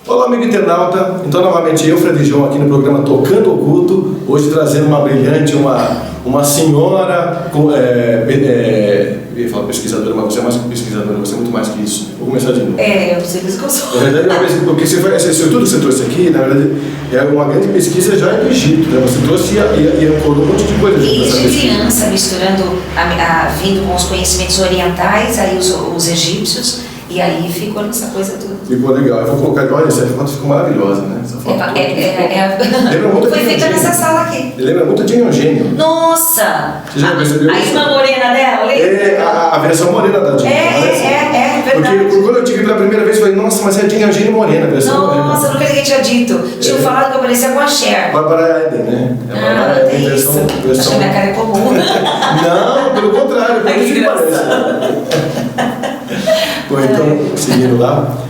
Olá, amigo internauta. Então, novamente eu, Fred João, aqui no programa Tocando Oculto, hoje trazendo uma brilhante, uma senhora, eu ia falar pesquisadora, mas você é mais que pesquisadora, você é muito mais que isso. Vou começar de novo. Eu sei que eu sou. Na verdade, porque tudo que você trouxe aqui, na verdade, é uma grande pesquisa já no Egito, né? Você trouxe e ancorou um monte de coisa. Desde criança, misturando, vindo com os conhecimentos orientais, aí os egípcios, e aí ficou nessa coisa toda. Ficou legal. Eu vou colocar, olha, essa foto ficou maravilhosa, né? Essa foto lembra muito foi feita nessa sala aqui. Lembra muito de Eugênio. Nossa! Você já percebeu a isso? irmã morena dela, lembra? A versão morena da Dinha. É verdade. Porque quando eu tive pela primeira vez, eu falei, nossa, mas é a Dinha Eugênio Morena, a versão morena. Nossa, nunca ninguém tinha dito. Tinham falado que eu parecia com a Cher. Bárbara Eden, né? Bárbara Eden, versão. Acho que minha cara é comum. Não, pelo contrário, Ai, que parece. Bom, então, seguindo lá.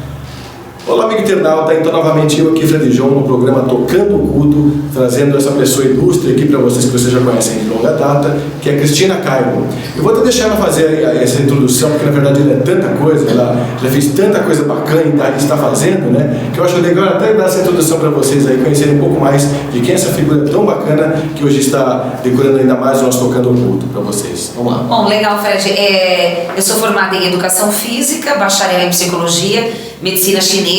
Olá, amigo internauta, então novamente eu aqui, Fred João, no programa Tocando Oculto, trazendo essa pessoa ilustre aqui para vocês que vocês já conhecem de longa data, que é Cristina Cairo. Eu vou até deixar ela fazer essa introdução, porque na verdade ela é tanta coisa, ela já fez tanta coisa bacana e está fazendo, né? Que eu acho legal até dar essa introdução para vocês aí, conhecerem um pouco mais de quem é essa figura tão bacana que hoje está decorando ainda mais o nosso Tocando Oculto para vocês. Vamos lá. Bom, legal, Fred. Eu sou formada em Educação Física, bacharel em Psicologia, Medicina Chinesa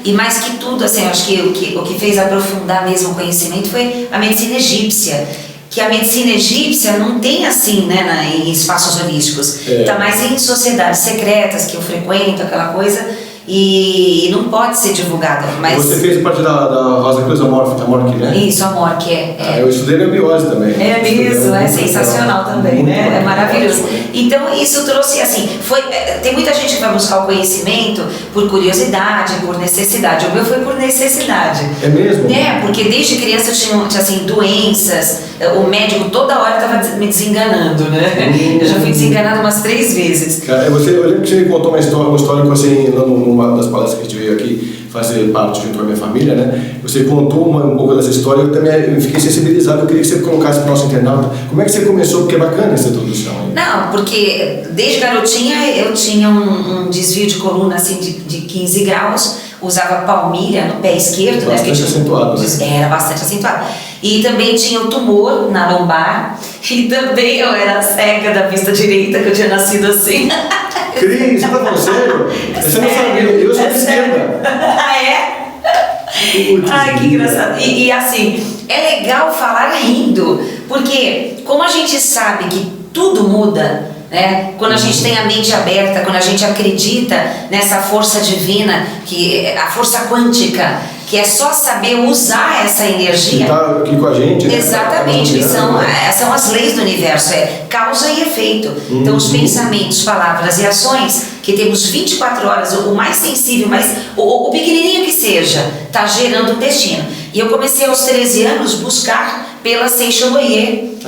e mais que tudo, assim, eu acho que o que fez aprofundar mesmo o conhecimento foi a medicina egípcia, que a medicina egípcia não tem assim, né, em espaços holísticos, tá mais em sociedades secretas que eu frequento, aquela coisa, e não pode ser divulgada. Mas você fez parte da Rosa Cruz Amorque, né? Isso, Amorque, eu estudei nebiose também. É mesmo, é sensacional também, né? É maravilhoso. Então isso trouxe assim, tem muita gente que vai buscar o conhecimento por curiosidade, por necessidade. O meu foi por necessidade. É mesmo? Porque desde criança eu tinha assim, doenças, o médico toda hora estava me desenganando, né? Eu já fui desenganada umas 3 vezes. Eu lembro que você me contou uma história que você, numa das palestras que a gente veio aqui fazer parte junto com a minha família, né? Você contou um pouco dessa história, eu também fiquei sensibilizado, eu queria que você colocasse para o nosso internauta. Como é que você começou? Porque é bacana essa introdução. Não, porque desde garotinha eu tinha um desvio de coluna assim de 15 graus, usava palmilha no pé esquerdo, bastante acentuado, né? Era bastante acentuado. E também tinha um tumor na lombar, e também eu era cega da vista direita, que eu tinha nascido assim. Cris, você tá falando sério? Você não sabia, eu sou de esquerda. Ah, é? Ai, que engraçado. E assim, é legal falar rindo, porque como a gente sabe que tudo muda, né? Quando a gente tem a mente aberta, quando a gente acredita nessa força divina, a força quântica, que é só saber usar essa energia. Que está aqui com a gente, né? Exatamente, que são as leis do universo, causa e efeito. Então os pensamentos, palavras e ações, que temos 24 horas, o mais sensível, mas o pequenininho que seja, está gerando um destino. E eu comecei aos 13 anos buscar pela Seixoloye,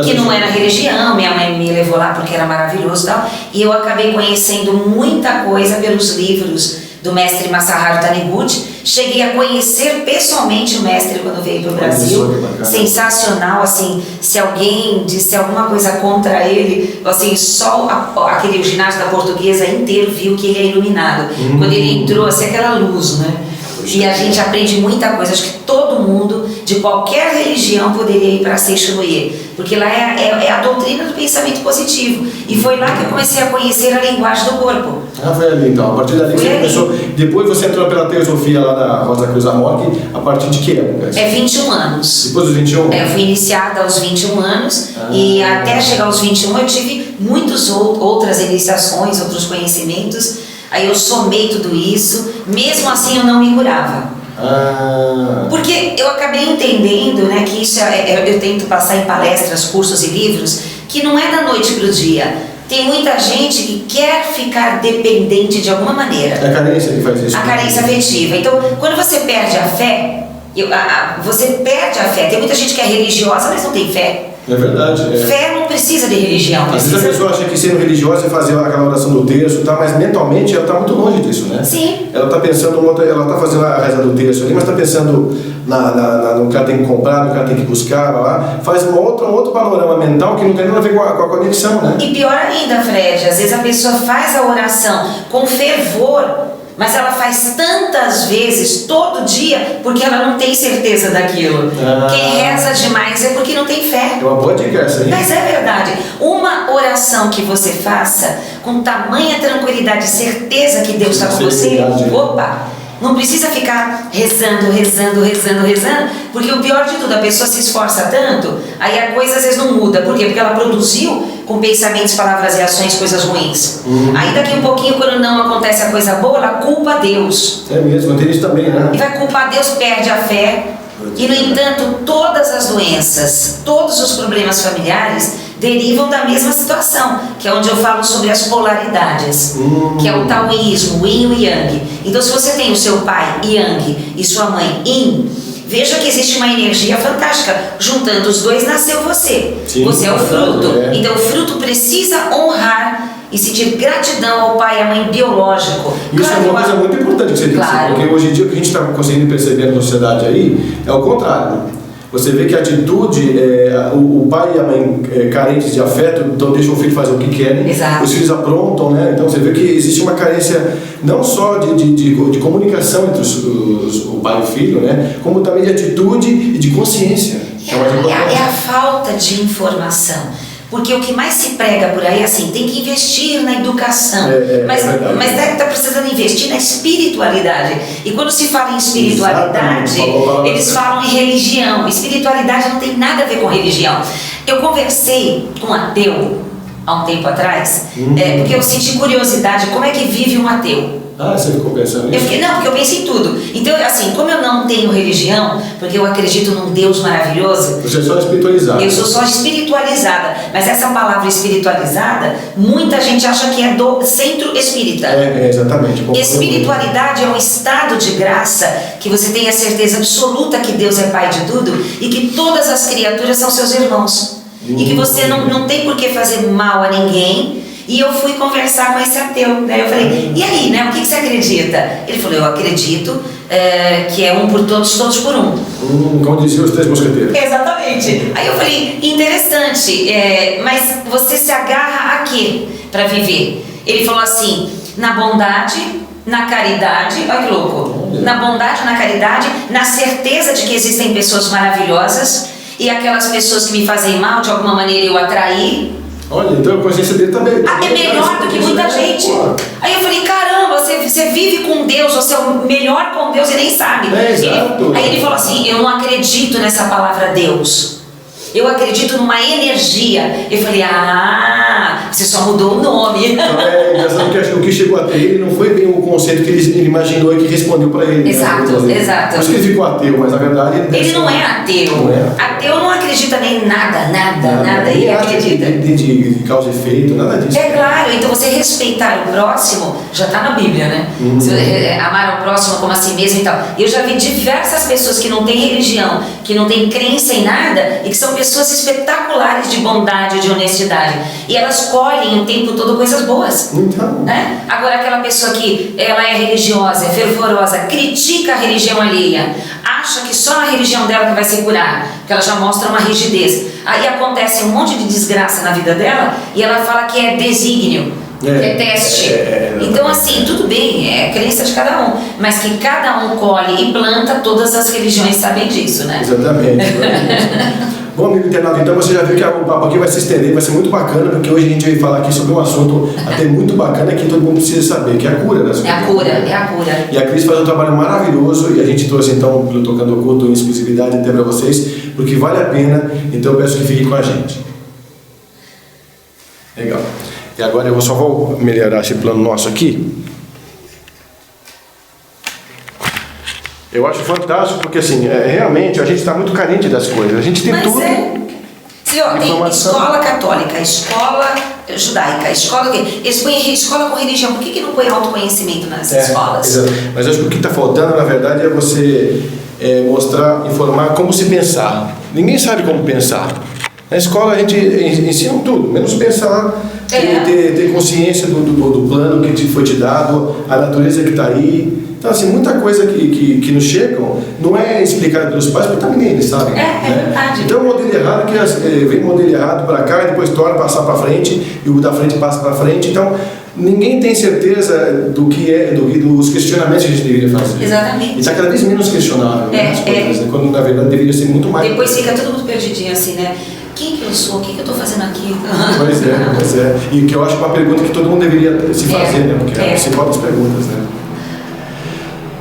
que não era religião, minha mãe me levou lá porque era maravilhoso e tal, e eu acabei conhecendo muita coisa pelos livros do mestre Masaharu Taniguchi. Cheguei a conhecer pessoalmente o mestre quando veio para o Brasil. Sensacional, assim, se alguém disse alguma coisa contra ele, assim, só aquele ginásio da Portuguesa inteiro viu que ele é iluminado. Quando ele entrou, assim, aquela luz, né? E a gente aprende muita coisa. Acho que todo mundo, de qualquer religião, poderia ir para Seixoloye, porque lá é a doutrina do pensamento positivo. E foi lá que eu comecei a conhecer a linguagem do corpo. Foi ali então. A partir dali você começou. Depois você entrou pela teosofia lá da Rosa Cruz Amorque, a partir de que época? 21 anos. Depois dos 21? Eu fui iniciada aos 21 anos e até chegar aos 21 eu tive outras iniciações, outros conhecimentos. Aí eu somei tudo isso, mesmo assim eu não me curava. Porque eu acabei entendendo, né, que isso eu tento passar em palestras, cursos e livros, que não é da noite para o dia. Tem muita gente que quer ficar dependente de alguma maneira. É a carência que faz isso. A carência afetiva. Então, quando você perde a fé, você perde a fé. Tem muita gente que é religiosa, mas não tem fé. É verdade. Fé não precisa de religião. Às vezes a pessoa acha que sendo religiosa é fazer aquela oração do terço, tá? Mas mentalmente ela está muito longe disso, né? Sim. Ela está pensando, ela está fazendo a reza do terço ali, mas está pensando no que ela tem que comprar, no que ela tem que buscar, lá. Faz um outro panorama mental que não tem nada a ver com a conexão, né? E pior ainda, Fred, às vezes a pessoa faz a oração com fervor, mas ela faz tantas vezes, todo dia, porque ela não tem certeza daquilo. Quem reza demais é porque não tem fé. É uma boa dica essa, hein? Mas é verdade. Uma oração que você faça com tamanha tranquilidade e certeza que Deus está com você, opa, não precisa ficar rezando, porque o pior de tudo, a pessoa se esforça tanto, aí a coisa às vezes não muda. Por quê? Porque ela produziu com pensamentos, palavras e ações coisas ruins. Aí daqui um pouquinho, quando não acontece a coisa boa, ela culpa Deus. É mesmo, tem isso também, né? E vai culpar Deus, perde a fé. E no entanto, todas as doenças, todos os problemas familiares derivam da mesma situação, que é onde eu falo sobre as polaridades, que é o taoísmo, o yin e o yang. Então, se você tem o seu pai yang e sua mãe yin, veja que existe uma energia fantástica. Juntando os dois, nasceu você. Sim, você é o fruto. É. Então, o fruto precisa honrar e sentir gratidão ao pai e à mãe biológico. Isso claro, é uma coisa muito importante que você disse, claro. Porque hoje em dia o que a gente está conseguindo perceber na sociedade aí é o contrário. Você vê que a atitude, o pai e a mãe carentes de afeto, então deixam o filho fazer o que querem. Exato. Os filhos aprontam, né? Então você vê que existe uma carência não só de comunicação entre o pai e o filho, né? Como também de atitude e de consciência. É a falta de informação. Porque o que mais se prega por aí é assim, tem que investir na educação. Mas está precisando investir na espiritualidade. E quando se fala em espiritualidade, eles falam em religião. Espiritualidade não tem nada a ver com religião. Eu conversei com um ateu há um tempo atrás, porque eu senti curiosidade, como é que vive um ateu? Ah, você ficou pensando nisso? Não, porque eu pensei em tudo. Então, assim, como eu não tenho religião, porque eu acredito num Deus maravilhoso... Você é só espiritualizada. Eu sou só espiritualizada. Mas essa palavra espiritualizada, muita gente acha que é do centro espírita. Exatamente. Espiritualidade é um estado de graça que você tem a certeza absoluta que Deus é Pai de tudo e que todas as criaturas são seus irmãos. E que você não tem por que fazer mal a ninguém. E eu fui conversar com esse ateu, né? Eu falei, e aí, né? O que você acredita? Ele falou, eu acredito que é um por todos, todos por um. Como diziam os 3 mosqueteiros. Exatamente. Aí eu falei, interessante, mas você se agarra a quê para viver? Ele falou assim, na bondade, na caridade, olha que louco, na bondade, na caridade, na certeza de que existem pessoas maravilhosas e aquelas pessoas que me fazem mal, de alguma maneira eu atraí. Olha, então a consciência dele também. É melhor do que muita gente. Aí eu falei, caramba, você vive com Deus, você é o melhor com Deus e nem sabe. Exato. Aí ele falou assim, eu não acredito nessa palavra Deus. Eu acredito numa energia. Eu falei, você só mudou o nome. Engraçado que o que chegou até ele não foi bem o conceito que ele imaginou e que respondeu para ele. Exato, né? Exato. Por isso que ele ficou ateu, mas na verdade... Ele não é ateu. Não é. Ateu não acredita nem nada. Ele acredita. De causa e efeito, nada disso. É claro, então você respeitar o próximo, já está na Bíblia, né? Amar ao próximo como a si mesmo e tal. Eu já vi diversas pessoas que não têm religião, que não têm crença em nada e que são pessoas espetaculares de bondade, de honestidade. E elas colhem o tempo todo coisas boas. Então. Né? Agora aquela pessoa que ela é religiosa, é fervorosa, critica a religião alheia, acha que só a religião dela que vai se curar, porque ela já mostra uma rigidez. Aí acontece um monte de desgraça na vida dela e ela fala que é desígnio, que é teste. Então assim, tudo bem, é a crença de cada um, mas que cada um colhe e planta, todas as religiões sabem disso, né? Exatamente. Bom, amigo internauta, então você já viu que o papo aqui vai se estender, vai ser muito bacana, porque hoje a gente vai falar aqui sobre um assunto até muito bacana que todo mundo precisa saber, que é a cura das coisas. É a cura. E a Cris faz um trabalho maravilhoso e a gente trouxe então, pelo Tocando Oculto, em exclusividade até para vocês, porque vale a pena, então eu peço que fiquem com a gente. Legal. E agora eu só vou melhorar esse plano nosso aqui. Eu acho fantástico porque assim, realmente a gente está muito carente das coisas. A gente tem tudo. Sim, tem escola católica, escola judaica, escola que eles põem escola com religião. Por que não põe autoconhecimento nas escolas? Exato. Mas acho que o que está faltando, na verdade, é você mostrar, informar como se pensar. Ninguém sabe como pensar. Na escola a gente ensina tudo, menos pensar ter consciência do plano que foi te dado, a natureza que está aí. Então, assim, muita coisa que nos chegam não é explicada pelos pais, porque também eles sabem. É verdade. Então, o modelo errado, vem o modelo errado para cá, e depois torna passar para frente, e o da frente passa para frente. Então, ninguém tem certeza dos questionamentos que a gente deveria fazer. Exatamente. E está cada vez menos questionável, né, as coisas, né? Quando, na verdade, deveria ser muito mais. Depois fica todo mundo perdidinho assim, né? Quem que eu sou? O que eu estou fazendo aqui? Pois é. E que eu acho uma pergunta que todo mundo deveria se fazer, né? Porque é a principal das perguntas, né?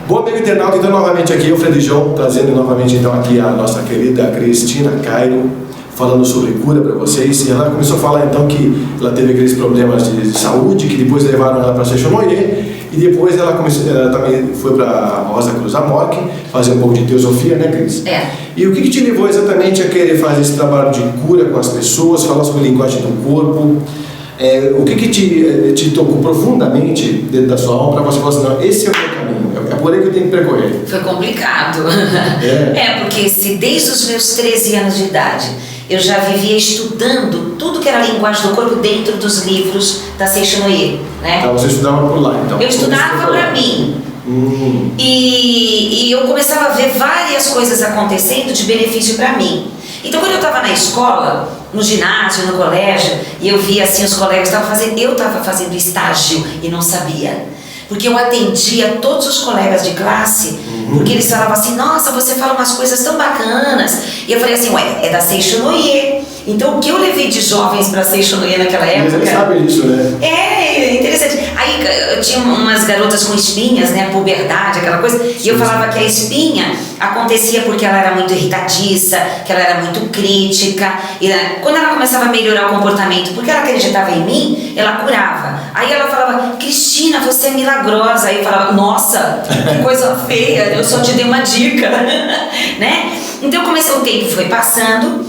Bom, amigo internauta, então novamente aqui o Frei João, trazendo novamente então aqui a nossa querida Cristina Cairo, falando sobre cura para vocês. E ela começou a falar então que ela teve aqueles problemas de saúde, que depois levaram ela para Seixonoye, e depois ela também foi para Rosa Cruz Amorque, fazer um pouco de teosofia, né, Cris? E o que te levou exatamente a querer fazer esse trabalho de cura com as pessoas, falar sobre a linguagem do corpo? O que te tocou profundamente dentro da sua alma para você falar assim, não, esse é o meu caminho, é por aí que eu tenho que percorrer? Foi complicado. Porque se desde os meus 13 anos de idade eu já vivia estudando tudo que era linguagem do corpo dentro dos livros da Seixonoye, né? Então você estudava por lá, então? Eu estudava para mim. E eu começava a ver várias coisas acontecendo de benefício para mim. Então, quando eu estava na escola, no ginásio, no colégio, e eu via assim os colegas eu estava fazendo estágio e não sabia. Porque eu atendia todos os colegas de classe, porque eles falavam assim, nossa, você fala umas coisas tão bacanas. E eu falei assim, é da Seixonoye. Então, o que eu levei de jovens para Seixonoye naquela época... Eles sabem disso, né? É interessante. Aí eu tinha umas garotas com espinhas, né, puberdade, aquela coisa, e eu falava que a espinha acontecia porque ela era muito irritadiça, que ela era muito crítica, e quando ela começava a melhorar o comportamento, porque ela acreditava em mim, ela curava. Aí ela falava, Cristina, você é milagrosa. Aí eu falava, nossa, que coisa feia, eu só te dei uma dica, né? Então o tempo foi passando,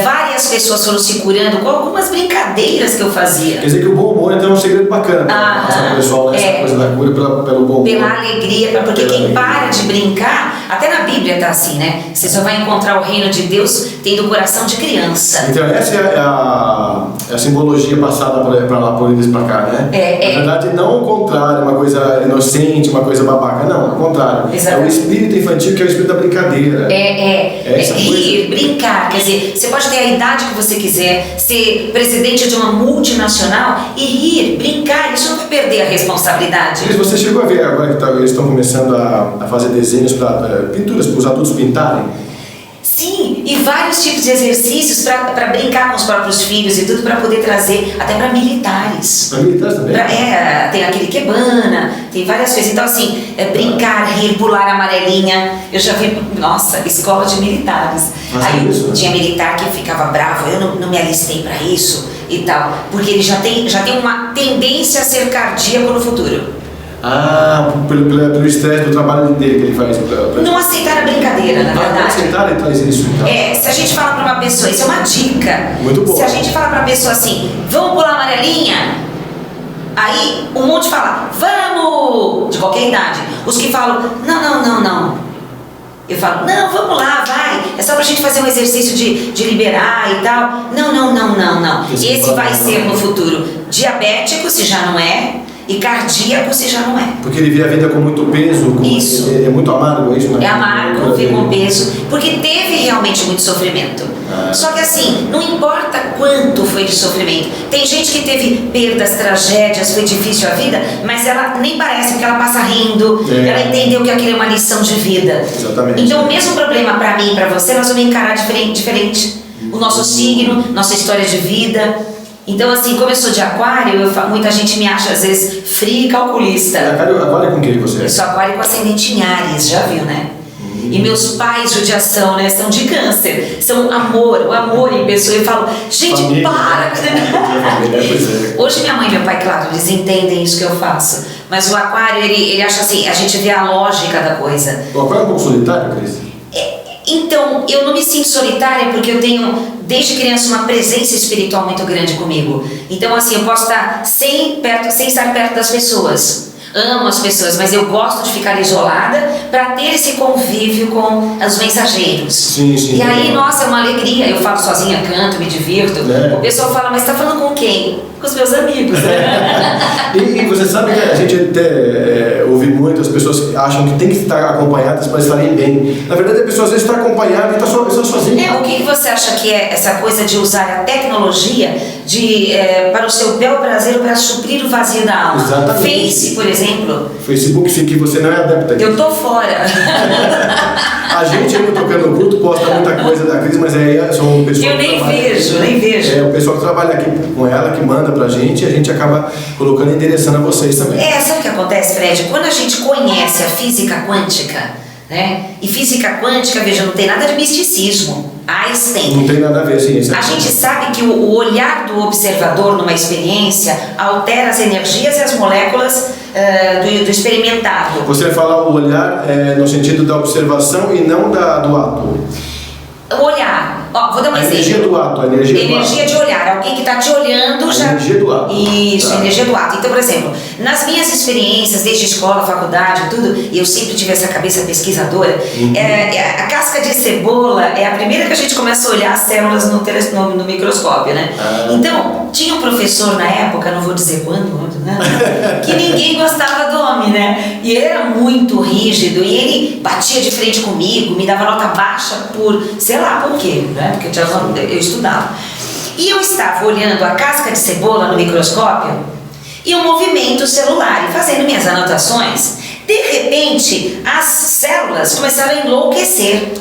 várias pessoas foram se curando com algumas brincadeiras que eu fazia. Quer dizer que o bom humor então é um segredo bacana para passar o pessoal nessa coisa da cura pelo bom humor. Pela alegria, porque quem para de brincar, até na Bíblia tá assim, né? Você só vai encontrar o reino de Deus tendo o coração de criança. Então essa é a simbologia passada para lá, por eles para cá, né? Na verdade, não o contrário, uma coisa inocente, uma coisa babaca, não, o contrário. Exatamente. É o espírito infantil que é o espírito da brincadeira. Rir, brincar, quer dizer, você pode ter a idade que você quiser, ser presidente de uma multinacional e rir, brincar, isso não vai perder a responsabilidade. Mas você chegou a ver agora que eles estão começando a fazer desenhos pinturas para os adultos pintarem? Sim, e vários tipos de exercícios para brincar com os próprios filhos e tudo, para poder trazer até para militares. Para militares também? Tem aquele quebana, tem várias coisas. Então, assim, brincar, rir, pular amarelinha. Eu já vi, nossa, escola de militares. Aí tinha militar que ficava bravo, eu não me alistei para isso e tal, porque ele já tem uma tendência a ser cardíaco no futuro. Pelo estresse do trabalho dele que ele faz. Não aceitar a brincadeira, na verdade. Não aceitar, ele traz isso, então. Se a gente fala pra uma pessoa, isso é uma dica. Muito bom. Se a gente fala pra pessoa assim, vamos pular amarelinha, aí um monte fala, vamos! De qualquer idade. Os que falam, não. Eu falo, não, vamos lá, vai. É só pra gente fazer um exercício de liberar e tal. Não. Esse vai ser no futuro diabético, se já não é. E cardíaco se já não é. Porque ele vê a vida com muito peso, isso. É muito amargo, é isso? Né? É amargo, vê com peso, porque teve realmente muito sofrimento. Só que assim, não importa quanto foi de sofrimento. Tem gente que teve perdas, tragédias, foi difícil a vida, mas ela nem parece, porque ela passa rindo, ela entendeu que aquilo é uma lição de vida. Exatamente. Então o mesmo problema para mim e para você, nós vamos encarar diferente. O nosso signo, nossa história de vida. Então, assim, como eu sou de aquário, muita gente me acha, às vezes, fria e calculista. Aquário com quem você é? Eu sou aquário com ascendente em Áries, já viu, né? E meus pais, judiação, né? São de câncer. São o amor em pessoa. Eu falo, gente, família, para! Pois é. Hoje minha mãe e meu pai, claro, eles entendem isso que eu faço. Mas o aquário, ele acha assim, a gente vê a lógica da coisa. O aquário é um pouco solitário, Cris? Então, eu não me sinto solitária porque eu tenho, desde criança, uma presença espiritual muito grande comigo. Então, assim, eu posso estar sem estar perto das pessoas. amo as pessoas, mas eu gosto de ficar isolada para ter esse convívio com os mensageiros. Sim, e aí, nossa, é uma alegria. Eu falo sozinha, canto, me divirto. O pessoal fala, mas tá falando com quem? Com os meus amigos. E você sabe que a gente até ouve muito, as pessoas acham que tem que estar acompanhadas para estarem bem. Na verdade, a pessoa às vezes está acompanhada e está sozinha. O que você acha que é essa coisa de usar a tecnologia para o seu bel prazer ou para suprir o vazio da alma? Exatamente. Face, por exemplo. Facebook, que você não é adepta. Eu tô fora. A gente aí no Tocando Culto posta muita coisa da Cris, mas aí são pessoas. Eu nem vejo. É o pessoal que trabalha aqui com ela, que manda pra gente, e a gente acaba colocando e endereçando a vocês também. Sabe o que acontece, Fred? Quando a gente conhece a física quântica, né? E física quântica, veja, não tem nada de misticismo. Einstein. Não tem nada a ver, sim. A gente sabe que o olhar do observador numa experiência altera as energias e as moléculas do experimentado. Você fala o olhar no sentido da observação e não do ato. O olhar. Vou dar um exemplo. Energia do ato. Energia de olhar. Alguém que está te olhando já. Energia do ato. Isso, energia do ato. Então, por exemplo, nas minhas experiências, desde escola, faculdade, tudo, eu sempre tive essa cabeça pesquisadora. A casca de cebola é a primeira que a gente começa a olhar as células no microscópio, né? Então, tinha um professor na época, não vou dizer quando, né? Que ninguém gostava do homem, né? E ele era muito rígido e ele batia de frente comigo, me dava nota baixa por, sei lá por quê, né? Porque eu estudava. E eu estava olhando a casca de cebola no microscópio e o movimento celular e fazendo minhas anotações. De repente, as células começaram a enlouquecer.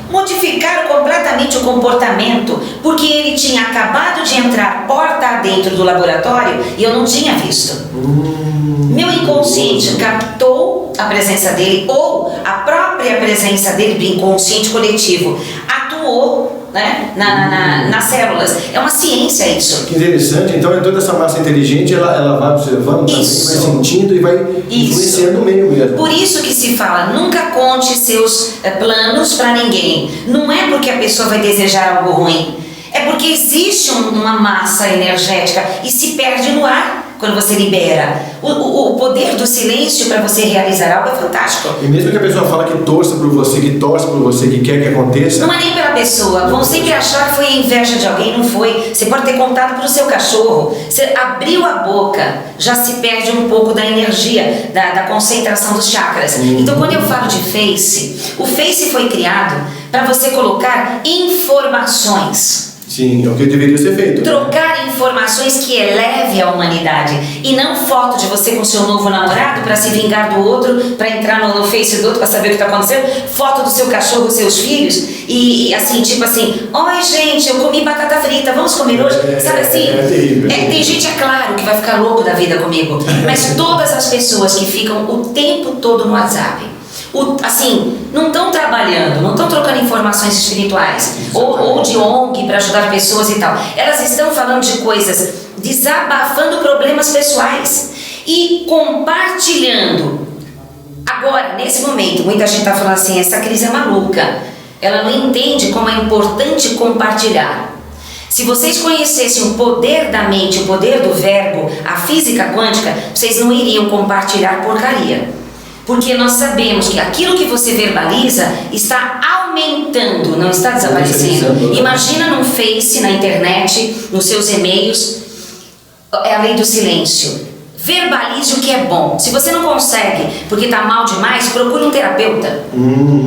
Modificaram completamente o comportamento, porque ele tinha acabado de entrar porta adentro do laboratório e eu não tinha visto. Meu inconsciente captou a presença dele, ou a própria presença dele do inconsciente coletivo atuou, né, nas células. É uma ciência isso. Que interessante. Então, toda essa massa inteligente, ela vai observando, também, vai sentindo e vai influenciando o meio mesmo. Por isso que se fala, nunca conte seus planos para ninguém. Não é porque a pessoa vai desejar algo ruim. É porque existe uma massa energética e se perde no ar quando você libera. O poder do silêncio para você realizar algo é fantástico. E mesmo que a pessoa fala que torce por você, que quer que aconteça... Não é nem pela pessoa. Vão sempre achar que foi a inveja de alguém, não foi. Você pode ter contado para o seu cachorro. Você abriu a boca, já se perde um pouco da energia, da concentração dos chakras. Então, quando eu falo de Face, o Face foi criado para você colocar informações. Sim, é o que deveria ser feito. Trocar informações que eleve a humanidade e não foto de você com seu novo namorado para se vingar do outro, para entrar no Face do outro para saber o que está acontecendo, foto do seu cachorro, dos seus filhos e assim, tipo assim, oi gente, eu comi batata frita, vamos comer hoje? Sabe assim? Tem gente, é claro, que vai ficar louco da vida comigo, mas todas as pessoas que ficam o tempo todo no WhatsApp, assim, não estão trabalhando, não estão trocando informações espirituais ou de ONG para ajudar pessoas e tal. Elas estão falando de coisas, desabafando problemas pessoais e compartilhando. Agora, nesse momento, muita gente está falando assim, essa crise é maluca. Ela não entende como é importante compartilhar. Se vocês conhecessem o poder da mente, o poder do verbo, a física quântica, vocês não iriam compartilhar porcaria. Porque nós sabemos que aquilo que você verbaliza está aumentando, não está desaparecendo. Imagina num Face, na internet, nos seus e-mails, é a lei do silêncio. Verbalize o que é bom. Se você não consegue, porque está mal demais, procure um terapeuta.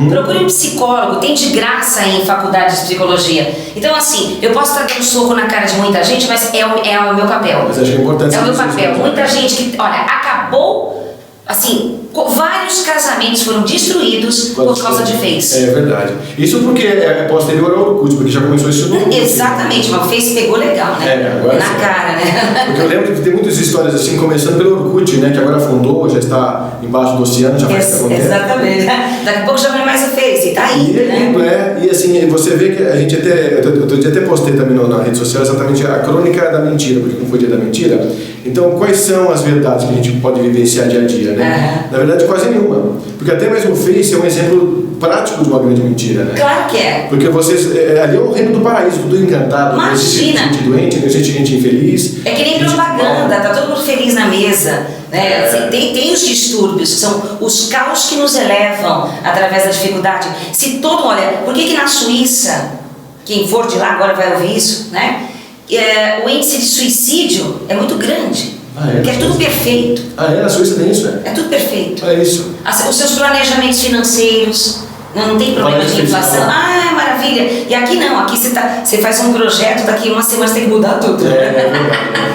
Procure um psicólogo, tem de graça em faculdades de psicologia. Então assim, eu posso estar dando soco na cara de muita gente, mas é o meu papel. Mas acho que é importante. É o meu papel. Muita gente que, olha, acabou... Assim, vários casamentos foram destruídos por causa de Face. É verdade. Isso porque é posterior ao Orkut, porque já começou isso no Orkut. Exatamente, mas o Face pegou legal, né? Agora na cara, né? Porque eu lembro que tem muitas histórias assim, começando pelo Orkut, né? Que agora afundou, já está embaixo do oceano, já faz o que acontece. Exatamente. Daqui a pouco já não é mais o Face, tá aí, né? E assim, você vê que a gente outro dia até postei também na rede social exatamente a crônica da mentira, porque não foi dia da mentira. Então, quais são as verdades que a gente pode vivenciar dia a dia, né? Na verdade, quase nenhuma. Porque até mesmo o Face é um exemplo prático de uma grande mentira, né? Claro que é. Porque vocês, ali é o reino do paraíso, tudo encantado. Imagina. Não existe gente doente, não existe gente infeliz. É que nem propaganda, tá todo mundo feliz na mesa. Né? Assim, tem os distúrbios, que são os caos que nos elevam através da dificuldade. Olha, por que na Suíça, quem for de lá agora vai ouvir isso, né? O índice de suicídio é muito grande. Porque é tudo perfeito. Na Suíça tem isso, É tudo perfeito. É isso. Os seus planejamentos financeiros, não tem problema de inflação. É maravilha. E aqui não, aqui você faz um projeto, daqui uma semana você tem que mudar tudo.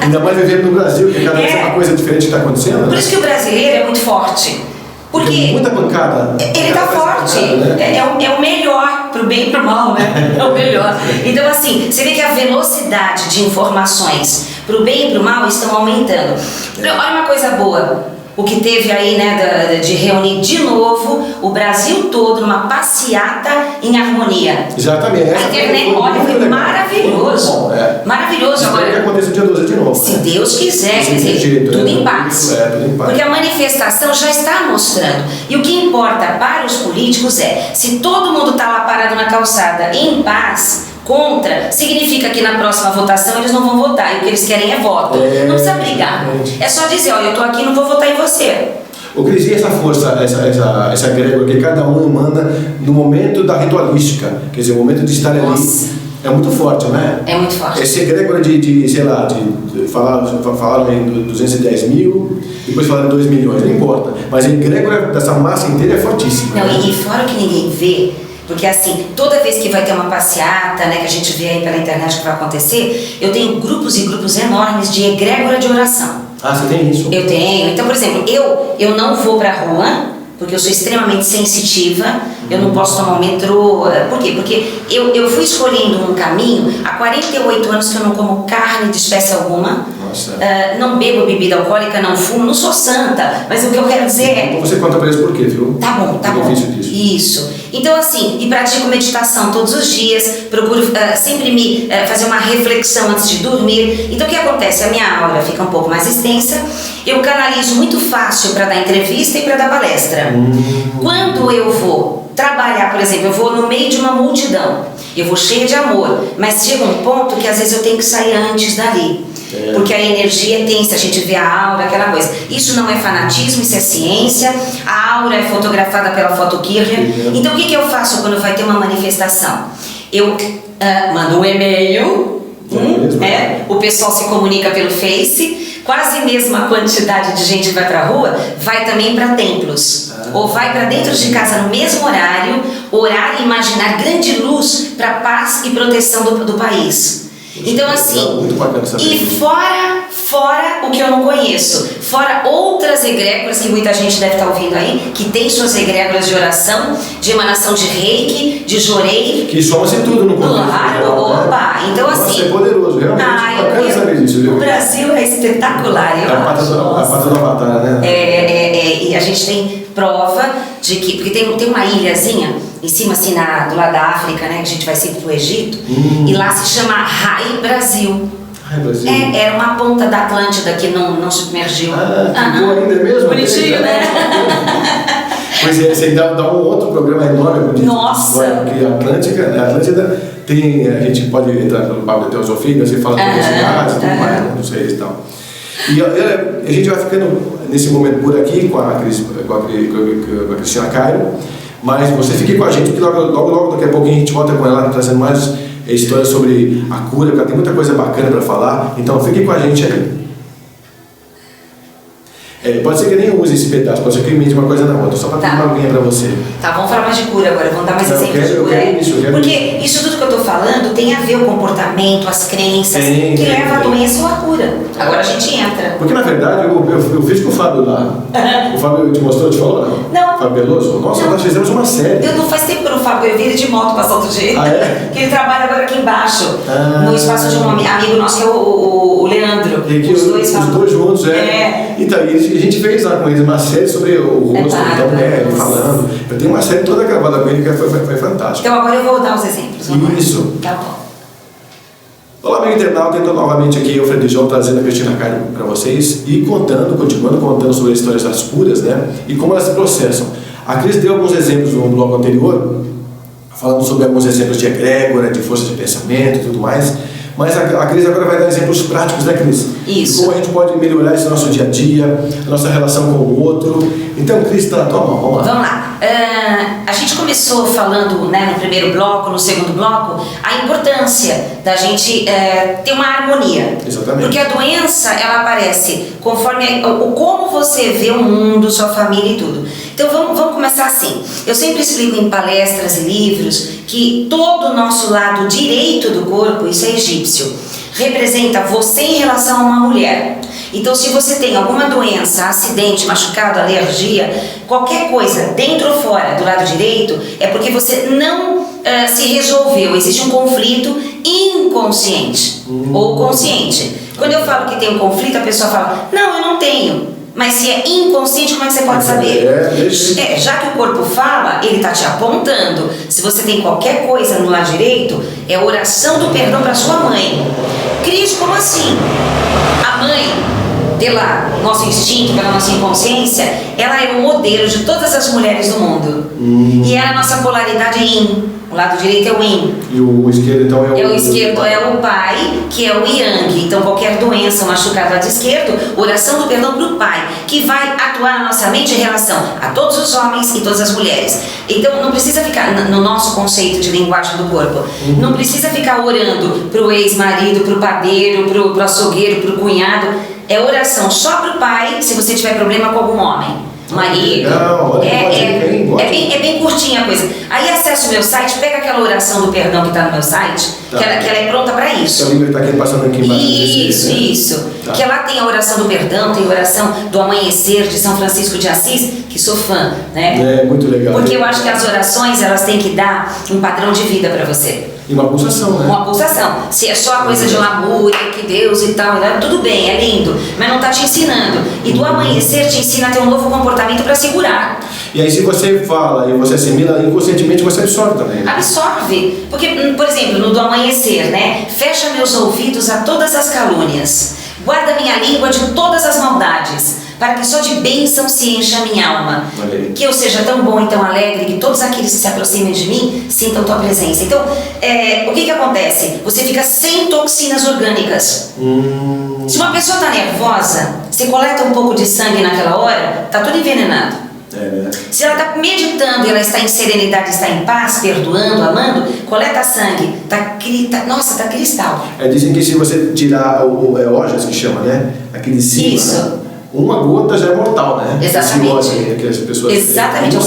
Ainda mais vivendo no Brasil, que cada vez é uma coisa diferente que está acontecendo. Por isso que o brasileiro é muito forte. Porque muita pancada. Ele está forte. Pancada, né? É o melhor, pro bem e pro mal, né? É o melhor. Então, assim, você vê que a velocidade de informações pro bem e pro mal estão aumentando. Olha uma coisa boa. O que teve aí, né, de reunir de novo o Brasil todo numa passeata em harmonia. Exatamente. A internet, olha, foi maravilhoso. Bom, Maravilhoso. Agora que aconteça dia 12 de novo. Se Deus quiser, quer dizer, tudo em paz. Tudo em paz. Porque a manifestação já está mostrando. E o que importa para os políticos é, se todo mundo está lá parado na calçada em paz, contra, significa que na próxima votação eles não vão votar, e o que eles querem é voto. Não precisa brigar. É só dizer, olha, eu estou aqui e não vou votar em você. O Cris, e essa força, essa egrégora que cada um manda no momento da ritualística, quer dizer, o momento de estar ali, é muito forte, né? É muito forte. Essa egrégora falaram em 210 mil, depois falaram em 2 milhões, não importa, mas a egrégora dessa massa inteira é fortíssima. Não, né? E fora o que ninguém vê, porque assim, toda vez que vai ter uma passeata, né, que a gente vê aí pela internet que vai acontecer, eu tenho grupos e grupos enormes de egrégora de oração. Você tem isso? Eu tenho. Então, por exemplo, eu não vou pra rua, porque eu sou extremamente sensitiva, eu não posso tomar o metrô. Por quê? Porque eu fui escolhendo um caminho, há 48 anos que eu não como carne de espécie alguma. Não bebo bebida alcoólica, não fumo, não sou santa, mas o que eu quero dizer é... Você conta pra eles por quê, viu? Tá bom. Disso. Isso. Então assim, e pratico meditação todos os dias, procuro sempre fazer uma reflexão antes de dormir. Então o que acontece? A minha aura fica um pouco mais extensa, eu canalizo muito fácil para dar entrevista e para dar palestra. Quando eu vou trabalhar, por exemplo, eu vou no meio de uma multidão, eu vou cheia de amor, mas chega um ponto que às vezes eu tenho que sair antes dali. Porque a energia é tensa, a gente vê a aura, aquela coisa. Isso não é fanatismo, isso é ciência. A aura é fotografada pela Photokircher. Então o que eu faço quando vai ter uma manifestação? Eu mando um e-mail, o pessoal se comunica pelo Face, quase mesma quantidade de gente que vai pra rua, vai também para templos. Ou vai para dentro de casa no mesmo horário, orar e imaginar grande luz para paz e proteção do país. Então assim, e fora o que eu não conheço, fora outras egrégoras que muita gente deve estar ouvindo aí, que tem suas egrégoras de oração, de emanação de reiki, de jorei. Que soma-se tudo no contexto. Claro, opa! Então assim... é poderoso, realmente. Bacana saber disso, viu? O Brasil é espetacular, eu acho. A pata do Avatar, né? E a gente tem prova de que... Porque tem uma ilhazinha em cima, assim, do lado da África, né? Que a gente vai sempre pro Egito. E lá se chama Rai Brasil. Rai Brasil? Era uma ponta da Atlântida que não submergiu. Ficou ainda mesmo? Bonitinho, né? Pois é, você dá um outro programa enorme. Nossa! Porque a Atlântida tem... A gente pode entrar pelo papo da teosofia, você fala sobre esse gás e tudo mais, não sei e tal. E a gente vai ficando nesse momento por aqui com a Cristina Cairo, mas você fique com a gente, porque logo daqui a pouquinho a gente volta com ela trazendo mais histórias sobre a cura, porque ela tem muita coisa bacana para falar, então fique com a gente aí. Pode ser que eu nem use esse pedaço, pode ser que eu imite uma coisa na outra, só para ter uma aguinha para você. Tá, vamos falar mais de cura agora, vamos dar mais exemplos de cura. Porque isso tudo que eu estou falando tem a ver com o comportamento, as crenças, que leva à doença ou à cura. Agora a gente entra. Porque na verdade, eu vejo que o Fábio lá, o Fábio te mostrou, te falou, não? Não. Fábio Beloso? Nossa, nós fizemos uma série. Eu não faz tempo que eu não falo, eu vi ele de moto passando do jeito. É? Que ele trabalha agora aqui embaixo, no espaço de um amigo nosso que é o Leandro. Os dois juntos, Então, a gente fez lá com eles uma série sobre o rosto da mulher, falando. Eu tenho uma série toda gravada com ele que foi fantástica. Então agora eu vou dar os exemplos. Isso. Tá bom. Olá, amigo internauta, então novamente aqui eu, Fred João, trazendo a Cristina Cairo para vocês e continuando contando sobre as histórias das curas, né? E como elas se processam. A Cris deu alguns exemplos no bloco anterior, falando sobre alguns exemplos de egrégora, de força de pensamento e tudo mais. Mas a Cris agora vai dar exemplos práticos, né, Cris? Isso. Como a gente pode melhorar esse nosso dia a dia, a nossa relação com o outro. Então, Cris, está na tua mão. Vamos lá. Vamos lá. A gente começou falando, né, no primeiro bloco, no segundo bloco, a importância da gente ter uma harmonia. Exatamente. Porque a doença, ela aparece conforme como você vê o mundo, sua família e tudo. Então vamos começar assim. Eu sempre explico em palestras e livros que todo o nosso lado direito do corpo, isso é egípcio, representa você em relação a uma mulher. Então, se você tem alguma doença, acidente, machucado, alergia, qualquer coisa dentro ou fora do lado direito, é porque você não se resolveu. Existe um conflito inconsciente ou consciente. Quando eu falo que tem um conflito, a pessoa fala, não, eu não tenho. Mas se é inconsciente, como é que você pode saber? Já que o corpo fala, ele está te apontando. Se você tem qualquer coisa no lado direito, é a oração do perdão para sua mãe. Cris, como assim? A mãe, pela nosso instinto, pela nossa inconsciência, ela é o modelo de todas as mulheres do mundo. E ela é a nossa polaridade yin. O lado direito é o yin. E o esquerdo, então, é o... O esquerdo é o pai, que é o yang. Então, qualquer doença, machucado do lado esquerdo, oração do perdão para o pai, que vai atuar na nossa mente em relação a todos os homens e todas as mulheres. Então, não precisa ficar, no nosso conceito de linguagem do corpo, não precisa ficar orando para o ex-marido, para o padeiro, para o açougueiro, para o cunhado. É oração só para o pai, se você tiver problema com algum homem. Marido. Não, é bem curtinha a coisa. Aí acessa o meu site, pega aquela oração do perdão que está no meu site, que ela é pronta para isso. Essa língua está aqui passando aqui embaixo. Isso. Tá. Que lá tem a oração do perdão, tem a oração do amanhecer de São Francisco de Assis, que sou fã, né? É, muito legal. Porque eu acho que as orações, elas têm que dar um padrão de vida para você. E uma pulsação, né? Uma pulsação. Se é só a coisa de lamúria, que Deus e tal, né? Tudo bem, é lindo, mas não está te ensinando. E do amanhecer te ensina a ter um novo comportamento para segurar. E aí, se você fala e você assimila, inconscientemente você absorve também. Né? Absorve. Porque, por exemplo, no do amanhecer, né? Fecha meus ouvidos a todas as calúnias. Guarda minha língua de todas as maldades, para que só de bênção se encha a minha alma. Que eu seja tão bom e tão alegre, que todos aqueles que se aproximem de mim sintam tua presença. Então, o que acontece? Você fica sem toxinas orgânicas. Se uma pessoa está nervosa, você coleta um pouco de sangue naquela hora, está tudo envenenado. Se ela está meditando e ela está em serenidade, está em paz, perdoando, amando, coleta sangue, tá cristal. Dizem que se você tirar o ógenes, que chama, né? Aquele cima, isso. Né? Uma gota já é mortal, né? Exatamente. Que as pessoas Exatamente, é um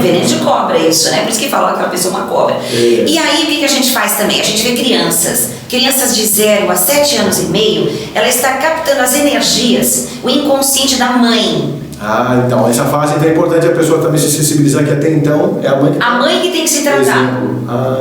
veneno de cobra isso, né? Por isso que falam que aquela pessoa é uma cobra. E aí, o que a gente faz também? A gente vê crianças de 0 a 7 anos e meio, ela está captando as energias, o inconsciente da mãe. Então, essa fase então, é importante a pessoa também se sensibilizar que até então é a mãe que... A mãe que tem que se tratar.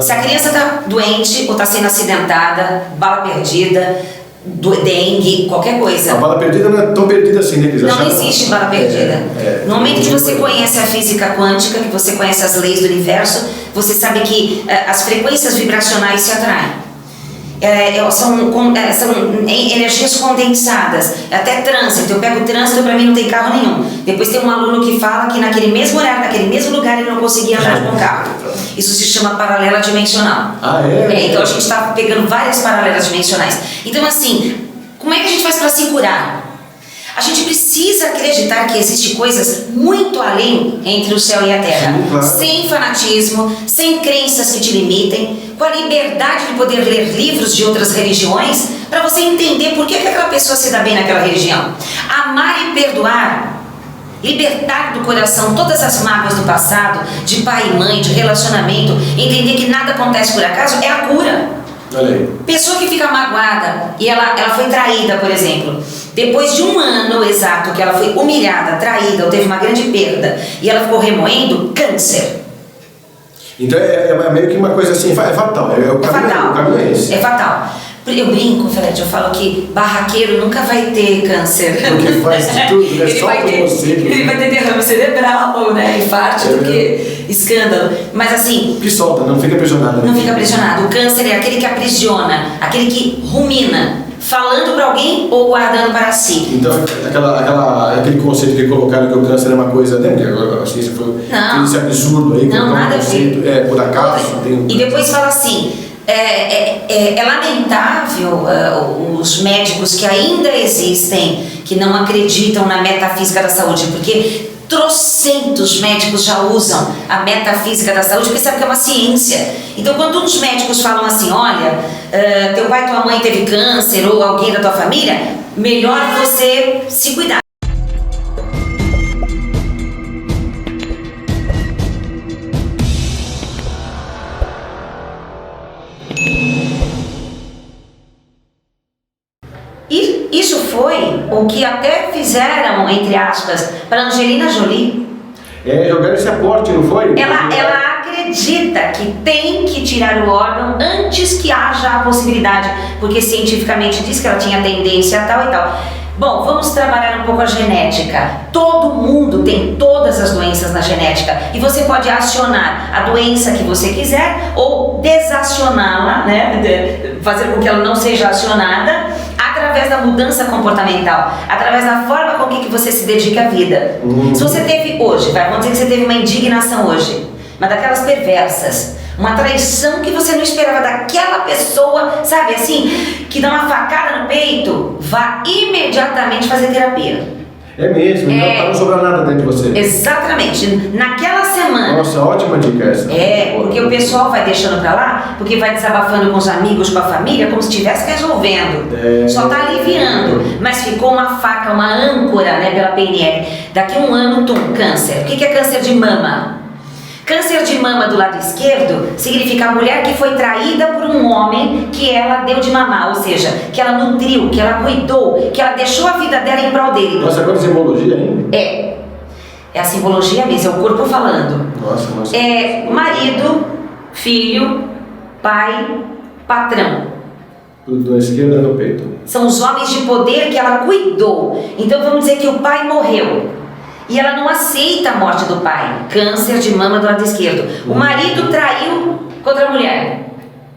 Se a criança está doente ou está sendo acidentada, bala perdida, dengue, qualquer coisa. A bala perdida não é tão perdida assim, né? Não existe bala perdida. No momento que você conhece a física quântica, que você conhece as leis do universo, você sabe que as frequências vibracionais se atraem. São energias condensadas, até trânsito. Eu pego o trânsito, para mim não tem carro nenhum. Depois tem um aluno que fala que naquele mesmo horário, naquele mesmo lugar, ele não conseguia andar com o carro. Isso se chama paralela dimensional. Então a gente está pegando várias paralelas dimensionais. Então assim, como é que a gente faz para se curar? A gente precisa acreditar que existem coisas muito além entre o céu e a terra. Sim, claro. Sem fanatismo, sem crenças que te limitem, com a liberdade de poder ler livros de outras religiões, para você entender por que aquela pessoa se dá bem naquela religião. Amar e perdoar, libertar do coração todas as mágoas do passado, de pai e mãe, de relacionamento, entender que nada acontece por acaso, é a cura. Pessoa que fica magoada e ela foi traída, por exemplo, depois de 1 ano exato que ela foi humilhada, traída ou teve uma grande perda e ela ficou remoendo, câncer. Então é meio que uma coisa assim, é fatal. O caminho é esse. É fatal. Eu brinco, Fred, eu falo que barraqueiro nunca vai ter câncer. Porque faz de tudo, né? Ele vai ter derrame cerebral, né? Infarto, do que escândalo. Mas assim... Que solta, não fica aprisionado. Não fica aprisionado. O câncer é aquele que aprisiona, aquele que rumina. falando para alguém ou guardando para si. Então, aquele conceito que colocaram que o câncer é uma coisa, né? A ciência foi esse absurdo aí, não, nada conceito, por acaso. E depois fala assim, é lamentável os médicos que ainda existem, que não acreditam na metafísica da saúde, porque trocentos médicos já usam a metafísica da saúde, porque sabe que é uma ciência. Então, quando uns médicos falam assim, olha, teu pai e tua mãe teve câncer, ou alguém da tua família, melhor você se cuidar. Isso foi o que até fizeram, entre aspas, para Angelina Jolie. Jogaram esse aporte, não foi? Ela acredita que tem que tirar o órgão antes que haja a possibilidade, porque cientificamente diz que ela tinha tendência a tal e tal. Bom, vamos trabalhar um pouco a genética. Todo mundo tem todas as doenças na genética e você pode acionar a doença que você quiser ou desacioná-la, né? Fazer com que ela não seja acionada através da mudança comportamental, através da forma com que você se dedica à vida. Se você teve hoje, vamos dizer que você teve uma indignação hoje, mas daquelas perversas, uma traição que você não esperava daquela pessoa, sabe assim, que dá uma facada no peito, vá imediatamente fazer terapia. É mesmo, não para não sobrar nada dentro de você. Exatamente, naquela semana. Nossa, ótima dica essa. Porque o pessoal vai deixando pra lá, porque vai desabafando com os amigos, com a família, como se estivesse resolvendo. Só tá aliviando, mas ficou uma faca, uma âncora, né, pela PNL. Daqui a um ano, câncer. O que é câncer de mama? Câncer de mama do lado esquerdo significa a mulher que foi traída por um homem que ela deu de mamar, ou seja, que ela nutriu, que ela cuidou, que ela deixou a vida dela em prol dele. Nossa, agora é simbologia ainda? É a simbologia mesmo, é o corpo falando. Nossa. Marido, filho, pai, patrão. Do esquerdo no peito. São os homens de poder que ela cuidou. Então vamos dizer que o pai morreu e ela não aceita a morte do pai. Câncer de mama do lado esquerdo. O marido traiu contra a mulher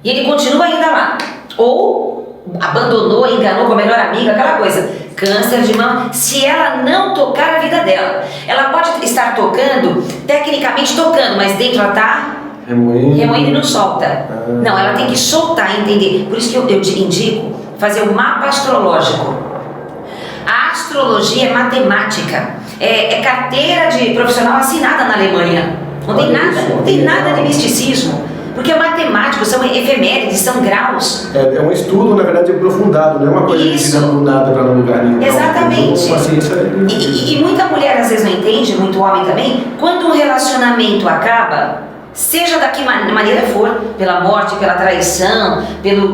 e ele continua ainda lá. Ou abandonou, enganou com a melhor amiga, aquela coisa. Câncer de mama, se ela não tocar a vida dela. Ela pode estar tocando, tecnicamente tocando, mas dentro ela está remoendo e não solta. Não, ela tem que soltar, entender. Por isso que eu indico fazer um mapa astrológico. A astrologia é matemática. É carteira de profissional assinada na Alemanha. Não tem nada de misticismo. Porque é matemático, são efemérides, são graus. É um estudo, na verdade, aprofundado, não é uma coisa que se dá do nada para não lugar nenhum. Exatamente. Uma ciência... E muita mulher às vezes não entende, muito homem também, quando um relacionamento acaba, seja da que maneira for, pela morte, pela traição,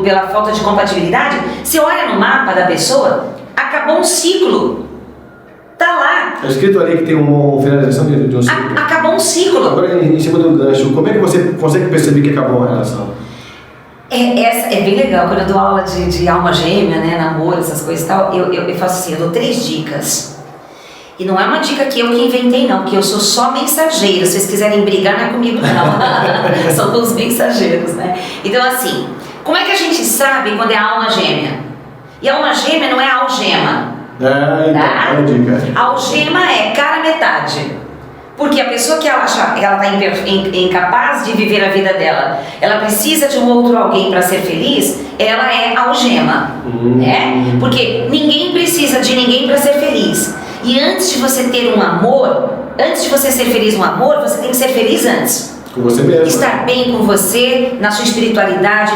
pela falta de compatibilidade, você olha no mapa da pessoa, acabou um ciclo. Tá lá. É escrito ali que tem uma finalização de um ciclo. Acabou um ciclo. Agora, em cima do gancho, como é que você consegue perceber que acabou uma relação? É bem legal, quando eu dou aula de alma gêmea, né, namoro, essas coisas e tal, eu faço assim, eu dou 3 dicas. E não é uma dica que eu que inventei não, porque eu sou só mensageira, se vocês quiserem brigar não é comigo não, são com os mensageiros, né. Então assim, como é que a gente sabe quando é alma gêmea? E a alma gêmea não é algema. Tá? É dica. Algema é cara metade. Porque a pessoa que ela acha que ela está incapaz de viver a vida dela, ela precisa de um outro alguém para ser feliz, ela é algema, né? Porque ninguém precisa de ninguém para ser feliz. E antes de você ter um amor, antes de você ser feliz no amor, você tem que ser feliz antes. Com você mesmo. Estar bem com você, na sua espiritualidade,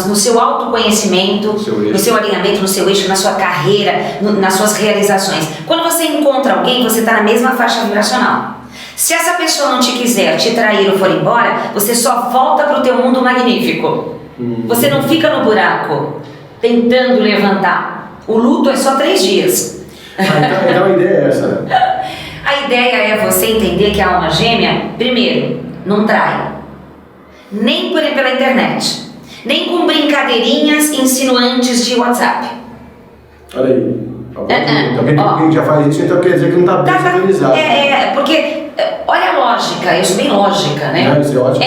no seu autoconhecimento, no seu alinhamento, no seu eixo, na sua carreira, nas suas realizações. Quando você encontra alguém, você está na mesma faixa vibracional. Se essa pessoa não te quiser, te trair ou for embora, você só volta para o teu mundo magnífico. Você não fica no buraco, tentando levantar. O luto é só 3 dias. Então a ideia é essa. A ideia é você entender que a alma gêmea, primeiro, não trai. Nem pela internet. Nem com brincadeirinhas insinuantes de WhatsApp. Olha aí. Alguém já faz isso, então quer dizer que não está bem sincronizado. Porque, olha a lógica, eu sou bem lógica, né? Isso é ótimo.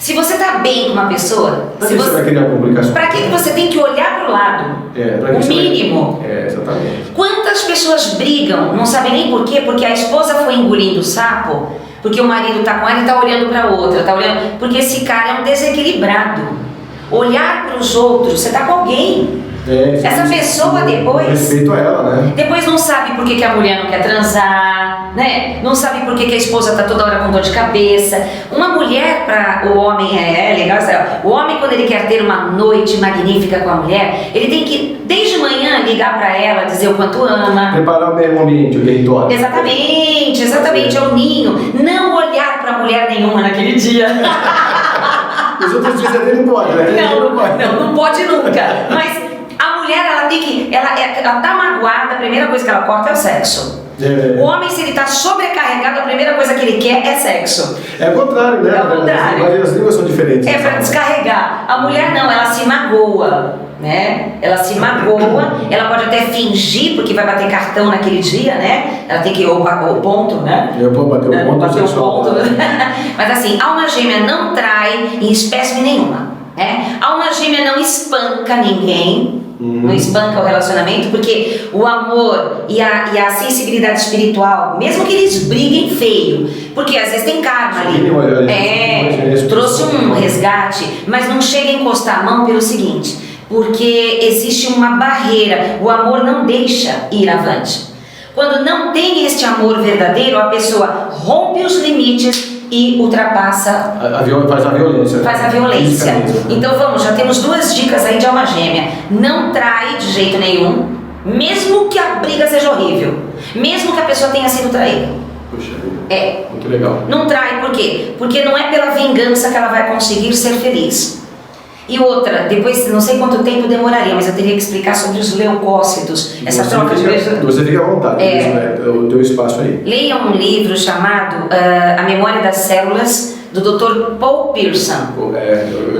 Se você está bem com uma pessoa, Para que você vai criar complicações? Para que você tem que olhar para o lado? O mínimo. Exatamente. Quantas pessoas brigam, não sabem nem por quê, porque a esposa foi engolindo o sapo, porque o marido está com ela e está olhando para outra, porque esse cara é um desequilibrado. Olhar para os outros, você está com alguém. Essa pessoa depois... Respeito a ela, né? Depois não sabe por que a mulher não quer transar, né? Não sabe por que a esposa está toda hora com dor de cabeça. Uma mulher para o homem é legal, o homem quando ele quer ter uma noite magnífica com a mulher, ele tem que, desde manhã, ligar para ela, dizer o quanto ama. Preparar o mesmo ambiente, o território. Exatamente, é o ninho. Não olhar para mulher nenhuma naquele dia. Os outros dias dele não pode, né? Não pode nunca. Mas a mulher, ela tem que... Ela tá magoada, a primeira coisa que ela corta é o sexo. O homem, se ele tá sobrecarregado, a primeira coisa que ele quer é sexo. É o contrário, né? É o contrário. As línguas são diferentes. É para descarregar. A mulher não, ela se magoa, né? Ela se magoa, ela pode até fingir, porque vai bater cartão naquele dia, né? Ela tem que o ponto, né? Eu vou bater o ponto. Bater o ponto. Mas assim, alma gêmea não trai em espécie nenhuma, né? Alma gêmea não espanca ninguém. Não espanca o relacionamento, porque o amor e a sensibilidade espiritual, mesmo que eles briguem feio, porque às vezes tem karma ali, trouxe um resgate, mas não chega a encostar a mão pelo seguinte, porque existe uma barreira, o amor não deixa ir avante. Quando não tem este amor verdadeiro, a pessoa rompe os limites e ultrapassa, faz a violência. Então já temos 2 dicas aí de alma gêmea. Não trai de jeito nenhum, mesmo que a briga seja horrível, mesmo que a pessoa tenha sido traída. Puxa vida. Muito legal. Não trai, por quê? Porque não é pela vingança que ela vai conseguir ser feliz. E outra, depois, não sei quanto tempo demoraria, mas eu teria que explicar sobre os leucócitos, essa troca de beijo. Você fica à vontade, o teu espaço aí. Leia um livro chamado A Memória das Células, do Dr. Paul Pearson.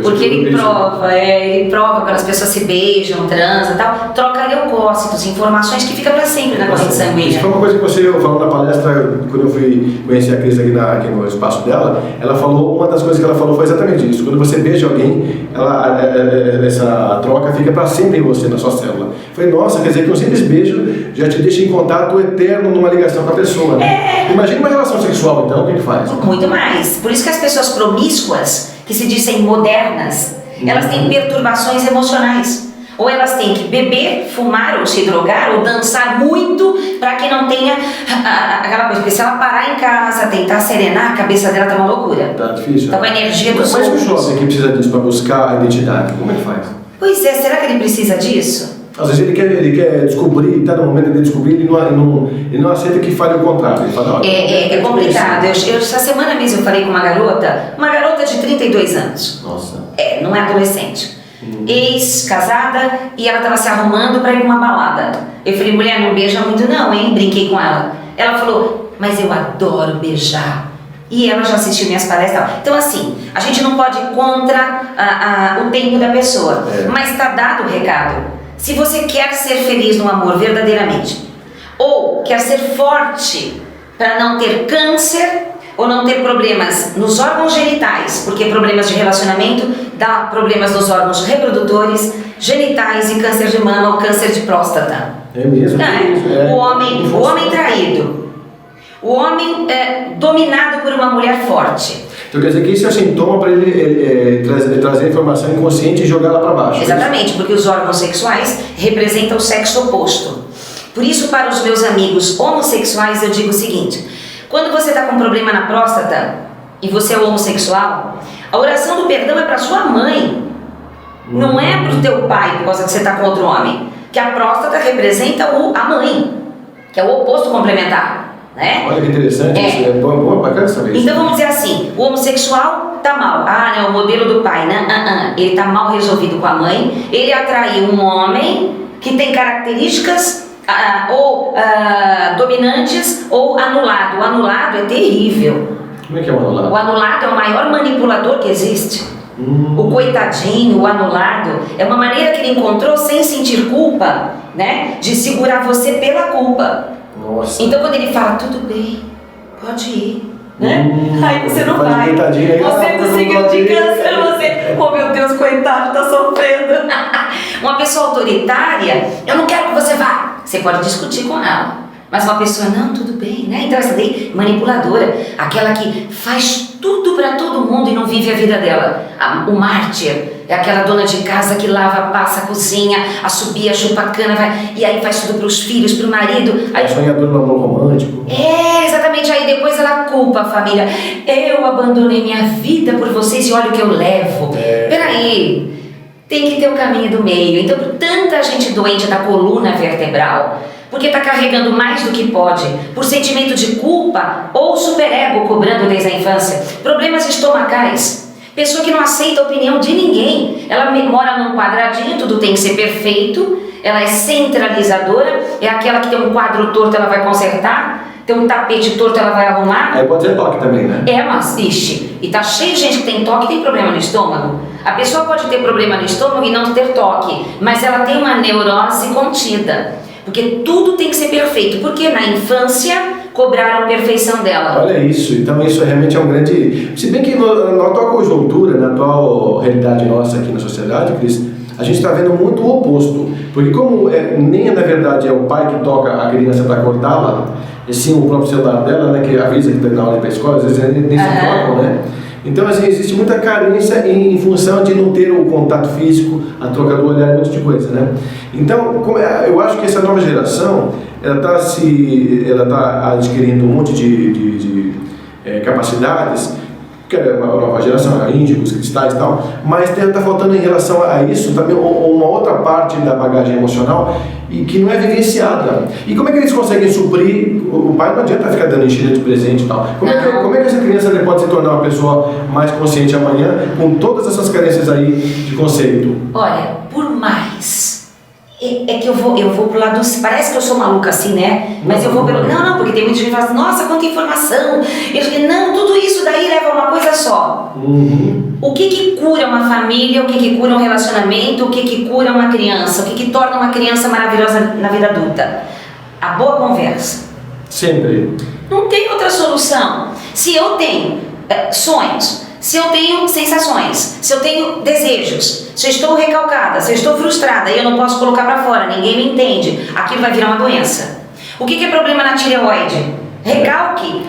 Porque ele prova quando as pessoas se beijam, transam e tal, troca leucócitos, informações que ficam para sempre na corrente sanguínea. Isso foi uma coisa que você falou na palestra, quando eu fui conhecer a Cris aqui no espaço dela. Ela falou, uma das coisas que ela falou foi exatamente isso. Quando você beija alguém, essa troca fica para sempre em você, na sua célula. Eu falei, nossa, quer dizer que um simples beijo já te deixa em contato eterno numa ligação com a pessoa, né? Imagina uma relação sexual, então, o que faz? Muito mais. Por isso que as pessoas promíscuas, que se dizem modernas, elas têm perturbações emocionais. Ou elas têm que beber, fumar, ou se drogar, ou dançar muito, para que não tenha aquela coisa. Porque se ela parar em casa, tentar serenar, a cabeça dela tá uma loucura. Tá difícil. Tá com a energia dos outros. Mas o jovem que precisa disso para buscar a identidade, como é que faz? Pois é, será que ele precisa disso? Às vezes ele quer descobrir, está no momento de descobrir, ele não aceita que fale o contrário. Ele fala, é complicado. Essa semana mesmo eu falei com uma garota de 32 anos. Nossa. Não é adolescente. Ex-casada, e ela estava se arrumando para ir para uma balada. Eu falei, mulher, não beija muito não, hein? Brinquei com ela. Ela falou, mas eu adoro beijar. E ela já assistiu minhas palestras. Então assim, a gente não pode ir contra o tempo da pessoa, mas está dado o recado. Se você quer ser feliz no amor verdadeiramente, ou quer ser forte para não ter câncer, ou não ter problemas nos órgãos genitais, porque problemas de relacionamento dá problemas nos órgãos reprodutores, genitais e câncer de mama ou câncer de próstata. É mesmo? O homem traído, o homem dominado por uma mulher forte. Então quer dizer que isso é sintoma para ele trazer a informação inconsciente e jogar lá para baixo. Exatamente, porque os órgãos sexuais representam o sexo oposto. Por isso, para os meus amigos homossexuais, eu digo o seguinte: quando você está com um problema na próstata e você é homossexual, a oração do perdão é para sua mãe, não é para o teu pai, por causa que você está com outro homem. Que a próstata representa a mãe, que é o oposto complementar. Né? Olha que interessante, isso é bacana saber isso. Então vamos dizer assim, o homossexual tá mal, não, o modelo do pai, né? Ele tá mal resolvido com a mãe, ele atraiu um homem que tem características dominantes ou anulado. O anulado é terrível. Como é que é o anulado? O anulado é o maior manipulador que existe. O coitadinho, o anulado, é uma maneira que ele encontrou sem sentir culpa, né? De segurar você pela culpa. Nossa. Então quando ele fala, tudo bem, pode ir, né? Aí você não vai. Você do signo de Câncer, você, oh meu Deus, coitado, tá sofrendo. Uma pessoa autoritária, eu não quero que você vá. Você pode discutir com ela. Mas uma pessoa, não, tudo bem, né? Então essa daí, manipuladora, aquela que faz tudo para todo mundo e não vive a vida dela. O mártir é aquela dona de casa que lava, passa, cozinha, assobia, chupa a cana, vai, e aí faz tudo para os filhos, para o marido. Aí, sonhador no amor romântico. Exatamente, aí depois ela culpa a família. Eu abandonei minha vida por vocês e olha o que eu levo. Peraí, tem que ter o caminho do meio. Então, tanta gente doente da coluna vertebral, porque está carregando mais do que pode, por sentimento de culpa ou superego cobrando desde a infância, problemas estomacais, pessoa que não aceita a opinião de ninguém, ela mora num quadradinho, tudo tem que ser perfeito, ela é centralizadora, é aquela que tem um quadro torto, ela vai consertar, tem um tapete torto, ela vai arrumar. Aí pode ser toque também, né? Mas, ixi, e tá cheio de gente que tem toque e tem problema no estômago. A pessoa pode ter problema no estômago e não ter toque, mas ela tem uma neurose contida. Porque tudo tem que ser perfeito, porque na infância cobraram perfeição dela. Olha isso, então isso realmente é um grande... Se bem que na atual conjuntura, na atual realidade nossa aqui na sociedade, Cris, a gente está vendo muito o oposto. Porque como nem na verdade é o pai que toca a criança para cortá-la, e sim o próprio celular dela, né, que avisa que está na hora de ir para a escola, às vezes nem se tocam, né? Então, assim, existe muita carência em função de não ter o contato físico, a troca do olhar, um monte de coisa, né? Então, eu acho que essa nova geração, ela está adquirindo um monte de capacidades, que é uma nova geração, índigos, cristais e tal, mas está faltando em relação a isso também uma outra parte da bagagem emocional e que não é vivenciada. E como é que eles conseguem suprir? O pai não adianta ficar dando enchida de presente e tal. Como é que essa criança pode se tornar uma pessoa mais consciente amanhã com todas essas carências aí de conceito? Olha, por mais... É que eu vou pro lado do... Parece que eu sou maluca assim, né? Mas eu vou pelo... Não, porque tem muita gente que fala assim, nossa, quanta informação. Eu falei, não, tudo isso daí leva a uma coisa só. O que cura uma família, o que cura um relacionamento, o que cura uma criança, o que torna uma criança maravilhosa na vida adulta? A boa conversa. Sempre. Não tem outra solução. Se eu tenho sonhos, se eu tenho sensações, se eu tenho desejos, se eu estou recalcada, se eu estou frustrada e eu não posso colocar para fora, ninguém me entende, aquilo vai virar uma doença. O que é problema na tireoide? Recalque.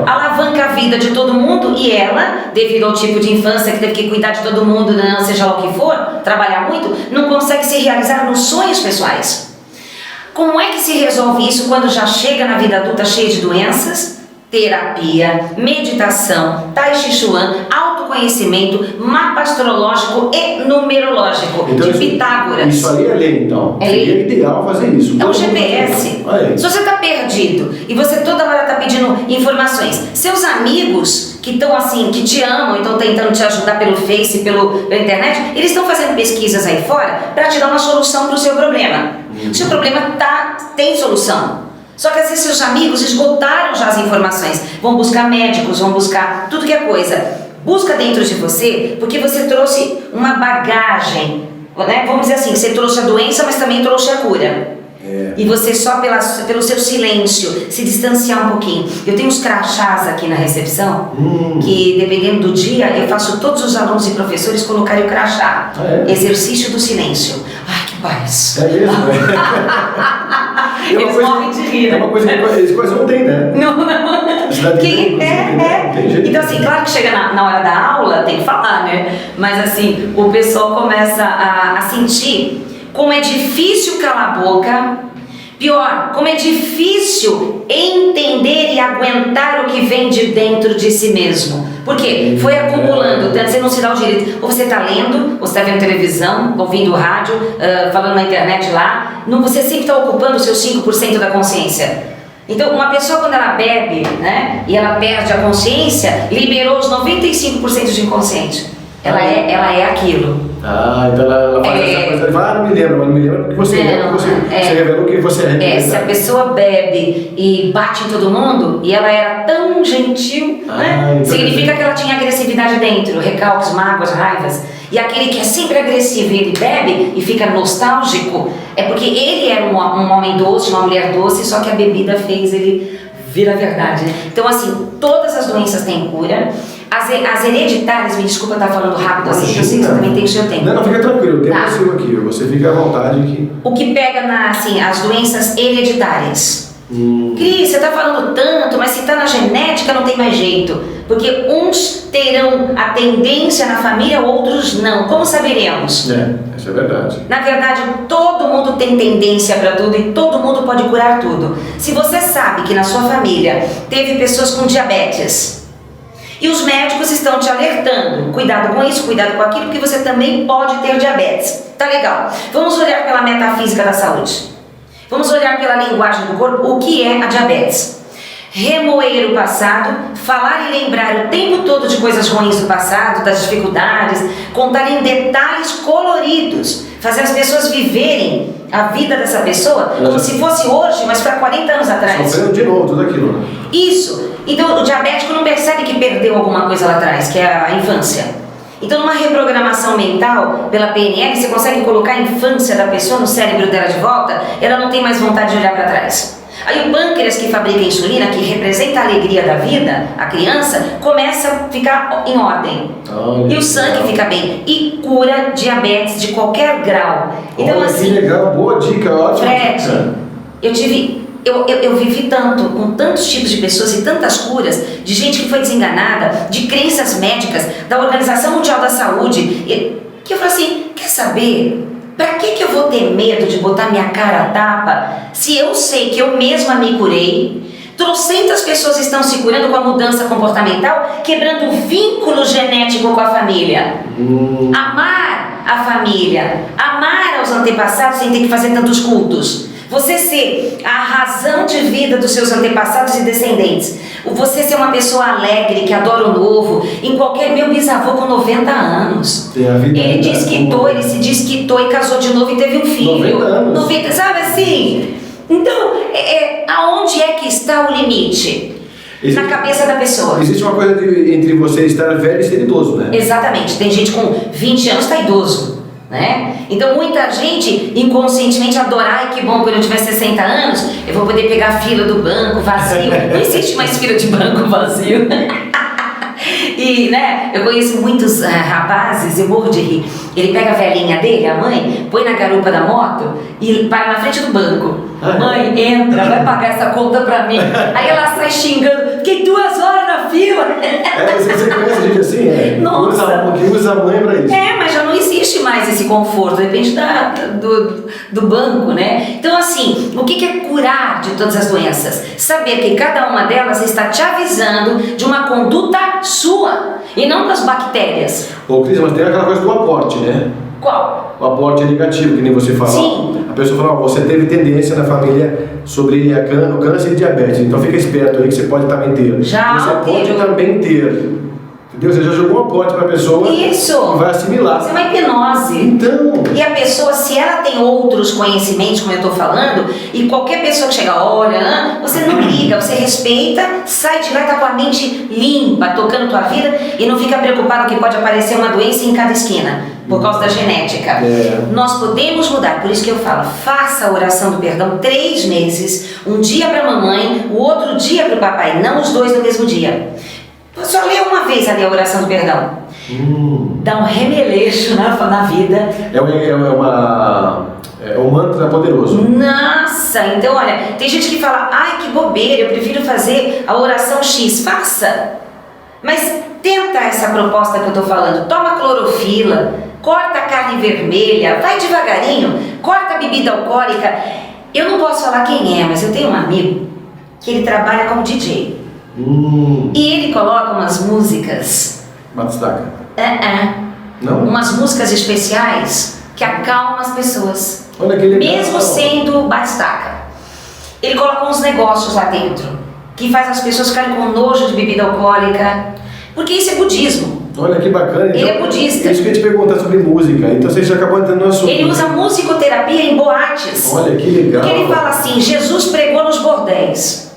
Alavanca a vida de todo mundo e ela, devido ao tipo de infância que teve que cuidar de todo mundo, não, seja lá o que for, trabalhar muito, não consegue se realizar nos sonhos pessoais. Como é que se resolve isso quando já chega na vida adulta cheia de doenças? Terapia, meditação, Tai Chi Chuan, autoconhecimento, mapa astrológico e numerológico, então, de Pitágoras. Isso aí é lei, então. Seria ideal fazer isso. É um GPS. Se você está perdido e você toda hora está pedindo informações, seus amigos que estão assim, que te amam e estão tentando te ajudar pelo Face, pela internet, eles estão fazendo pesquisas aí fora para te dar uma solução para o seu problema. O seu problema tem solução. Só que às vezes seus amigos esgotaram já as informações, vão buscar médicos, vão buscar tudo que é coisa. Busca dentro de você, porque você trouxe uma bagagem, né? Vamos dizer assim, você trouxe a doença, mas também trouxe a cura. E você só pelo seu silêncio se distanciar um pouquinho. Eu tenho uns crachás aqui na recepção, que dependendo do dia, eu faço todos os alunos e professores colocarem o crachá. Exercício do silêncio. Ai, que paz. É mesmo, Eles morrem de rir, né? É uma coisa que eles quase não tem, né? Não. Então assim, claro que chega na hora da aula, tem que falar, né? Mas assim, o pessoal começa a sentir como é difícil calar a boca, pior, como é difícil entender e aguentar o que vem de dentro de si mesmo. Por quê? Foi acumulando, você não se dá o direito. Ou você está lendo, ou você está vendo televisão, ouvindo rádio, falando na internet lá, você sempre está ocupando os seus 5% da consciência. Então, uma pessoa quando ela bebe, né, e ela perde a consciência, liberou os 95% de inconsciente. Ela é aquilo. Então ela faz essa coisa, ela fala, não me lembra porque você revelou que você é. Se a pessoa bebe e bate em todo mundo, e ela era tão gentil, né? Então significa que ela tinha agressividade dentro, recalques, mágoas, raivas. E aquele que é sempre agressivo e ele bebe e fica nostálgico, é porque ele era um homem doce, uma mulher doce, só que a bebida fez ele vira verdade, né? Então, assim, todas as doenças têm cura. As hereditárias, me desculpa estar falando rápido assim, eu sei que você também tem o seu tempo. Não, fica tranquilo, o tempo é seu aqui, você fica à vontade aqui. O que pega as doenças hereditárias. Cris, você está falando tanto, mas se está na genética não tem mais jeito. Porque uns terão a tendência na família, outros não. Como saberemos? Isso é verdade. Na verdade, todo mundo tem tendência para tudo e todo mundo pode curar tudo. Se você sabe que na sua família teve pessoas com diabetes e os médicos estão te alertando, cuidado com isso, cuidado com aquilo, porque você também pode ter diabetes. Tá legal. Vamos olhar pela metafísica da saúde. Vamos olhar pela linguagem do corpo o que é a diabetes. Remoer o passado, falar e lembrar o tempo todo de coisas ruins do passado, das dificuldades, contar em detalhes coloridos, fazer as pessoas viverem a vida dessa pessoa como se fosse hoje, mas para 40 anos atrás. Sofrendo de novo tudo aquilo, né? Isso. Então o diabético não percebe que perdeu alguma coisa lá atrás, que é a infância. Então numa reprogramação mental pela PNL, você consegue colocar a infância da pessoa no cérebro dela de volta, ela não tem mais vontade de olhar para trás. Aí o pâncreas que fabrica a insulina, que representa a alegria da vida, a criança, começa a ficar em ordem. E o sangue fica bem. E cura diabetes de qualquer grau. Então assim... Que legal, boa dica, ótima Fred, dica. Eu vivi tanto, com tantos tipos de pessoas e tantas curas, de gente que foi desenganada, de crenças médicas, da Organização Mundial da Saúde, que eu falei assim, quer saber... Pra que eu vou ter medo de botar minha cara a tapa se eu sei que eu mesma me curei? Trocentas pessoas estão se curando com a mudança comportamental, quebrando o vínculo genético com a família. Amar a família, amar aos antepassados sem ter que fazer tantos cultos. Você ser a razão de vida dos seus antepassados e descendentes. Você ser uma pessoa alegre, que adora o novo. Meu bisavô com 90 anos. Ele desquitou, ele se desquitou e casou de novo e teve um filho. 90 anos. 90, sabe assim? Então, aonde é que está o limite? Na cabeça da pessoa. Existe uma coisa entre você estar velho e ser idoso, né? Exatamente. Tem gente com 20 anos que está idoso. Né? Então muita gente inconscientemente adora, ai que bom, quando eu tiver 60 anos eu vou poder pegar a fila do banco vazio. Não existe mais fila de banco vazio. E né, eu conheço muitos rapazes, eu morro de rir. Ele pega a velhinha dele, a mãe, põe na garupa da moto e para na frente do banco. Mãe, entra, vai pagar essa conta pra mim. Aí ela sai xingando, fiquei 2 horas na fila. Você conhece gente assim? Nossa. Que usa a mãe pra isso. Mas já não existe mais esse conforto, depende do banco, né? Então assim, o que é curar de todas as doenças? Saber que cada uma delas está te avisando de uma conduta sua e não das bactérias. Ô Cris, mas tem aquela coisa do aporte, né? Qual? O aporte é negativo, que nem você fala. Sim. A pessoa fala, você teve tendência na família sobre o câncer e diabetes, então fica esperto aí que você pode também ter. Você pode também ter. Entendeu? Você já jogou um aporte para a pessoa. Isso. E vai assimilar. Isso é uma hipnose. Então. E a pessoa, se ela tem outros conhecimentos, como eu estou falando, e qualquer pessoa que chega, olha, você não liga, você respeita, sai de lá e está com a mente limpa, tocando tua vida e não fica preocupado que pode aparecer uma doença em cada esquina, por causa da genética. Nós podemos mudar, por isso que eu falo, faça a oração do perdão 3 meses, um dia para a mamãe, o outro dia para o papai, não os 2 no mesmo dia. Só lê uma vez ali a oração do perdão. Dá um remeleixo na vida. É um mantra poderoso. Nossa, então olha, tem gente que fala, ai que bobeira, eu prefiro fazer a oração X. Faça, mas tenta essa proposta que eu estou falando. Toma clorofila, corta a carne vermelha, vai devagarinho, corta a bebida alcoólica. Eu não posso falar quem é, mas eu tenho um amigo que ele trabalha como DJ. E ele coloca umas músicas. Batistaca. Não? Umas músicas especiais que acalmam as pessoas. Olha que legal. Mesmo sendo batistaca. Ele coloca uns negócios lá dentro que faz as pessoas ficarem com nojo de bebida alcoólica. Porque isso é budismo. Olha que bacana. Então, ele é budista. Isso que eu ia te perguntar sobre música. Então você já acabou entrando no assunto. Ele usa musicoterapia em boates. Olha que legal. Porque ele fala assim, Jesus pregou nos bordéis.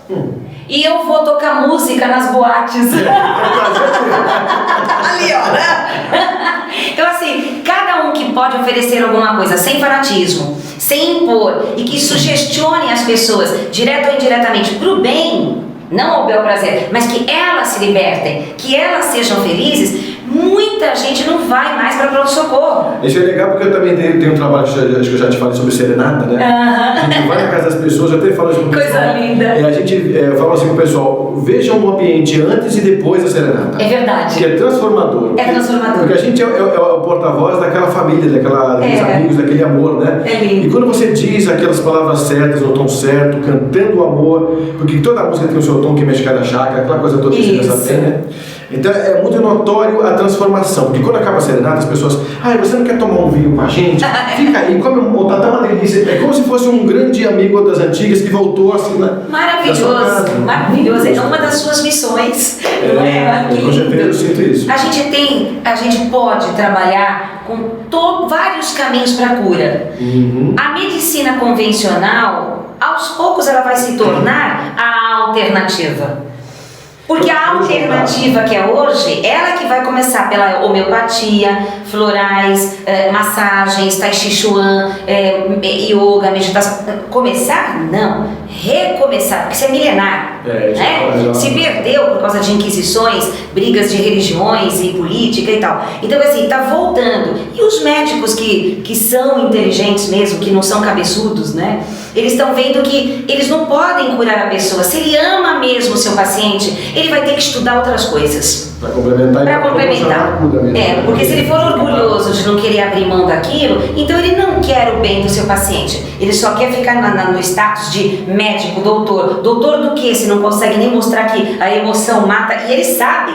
E eu vou tocar música nas boates. Ali, ó, né? Então assim, cada um que pode oferecer alguma coisa sem fanatismo, sem impor, e que sugestione as pessoas, direto ou indiretamente, pro bem, não ao bel prazer, mas que elas se libertem, que elas sejam felizes, muita gente não vai mais para pronto-socorro. Isso é legal porque eu também tenho um trabalho, acho que eu já te falei sobre serenata, né? A gente vai na casa das pessoas, eu até falo isso pro pessoal. Coisa linda. E a gente fala assim pro pessoal, vejam o ambiente antes e depois da serenata. É verdade. Que é transformador. É transformador. Porque a gente é o porta-voz daquela família, daqueles amigos, daquele amor, né? É lindo. E quando você diz aquelas palavras certas, no tom certo, cantando o amor, porque toda música tem o seu tom que mexe cada chácara, aquela coisa toda que você tem, né? Então é muito notório a transformação, porque quando acaba a serenata as pessoas, você não quer tomar um vinho com a gente? Fica aí, come tá uma delícia. É como se fosse um grande amigo das antigas que voltou assim, né? Maravilhoso, maravilhoso. É uma das suas missões. Com certeza eu sinto isso. A gente pode trabalhar com vários caminhos para a cura. A medicina convencional, aos poucos ela vai se tornar a alternativa. Porque a alternativa que é hoje, ela que vai começar pela homeopatia, florais, massagens, tai chi chuan, yoga, meditação. Começar? Não. Recomeçar, porque isso é milenar. Né? Se perdeu por causa de inquisições, brigas de religiões e política e tal. Então, assim, está voltando. E os médicos que são inteligentes mesmo, que não são cabeçudos, né? Eles estão vendo que eles não podem curar a pessoa. Se ele ama mesmo o seu paciente, ele vai ter que estudar outras coisas. Para complementar. Porque se ele for orgulhoso de não querer abrir mão daquilo, então ele não quer o bem do seu paciente. Ele só quer ficar no status de médico, doutor. Doutor do quê? Se não consegue nem mostrar que a emoção mata. E ele sabe.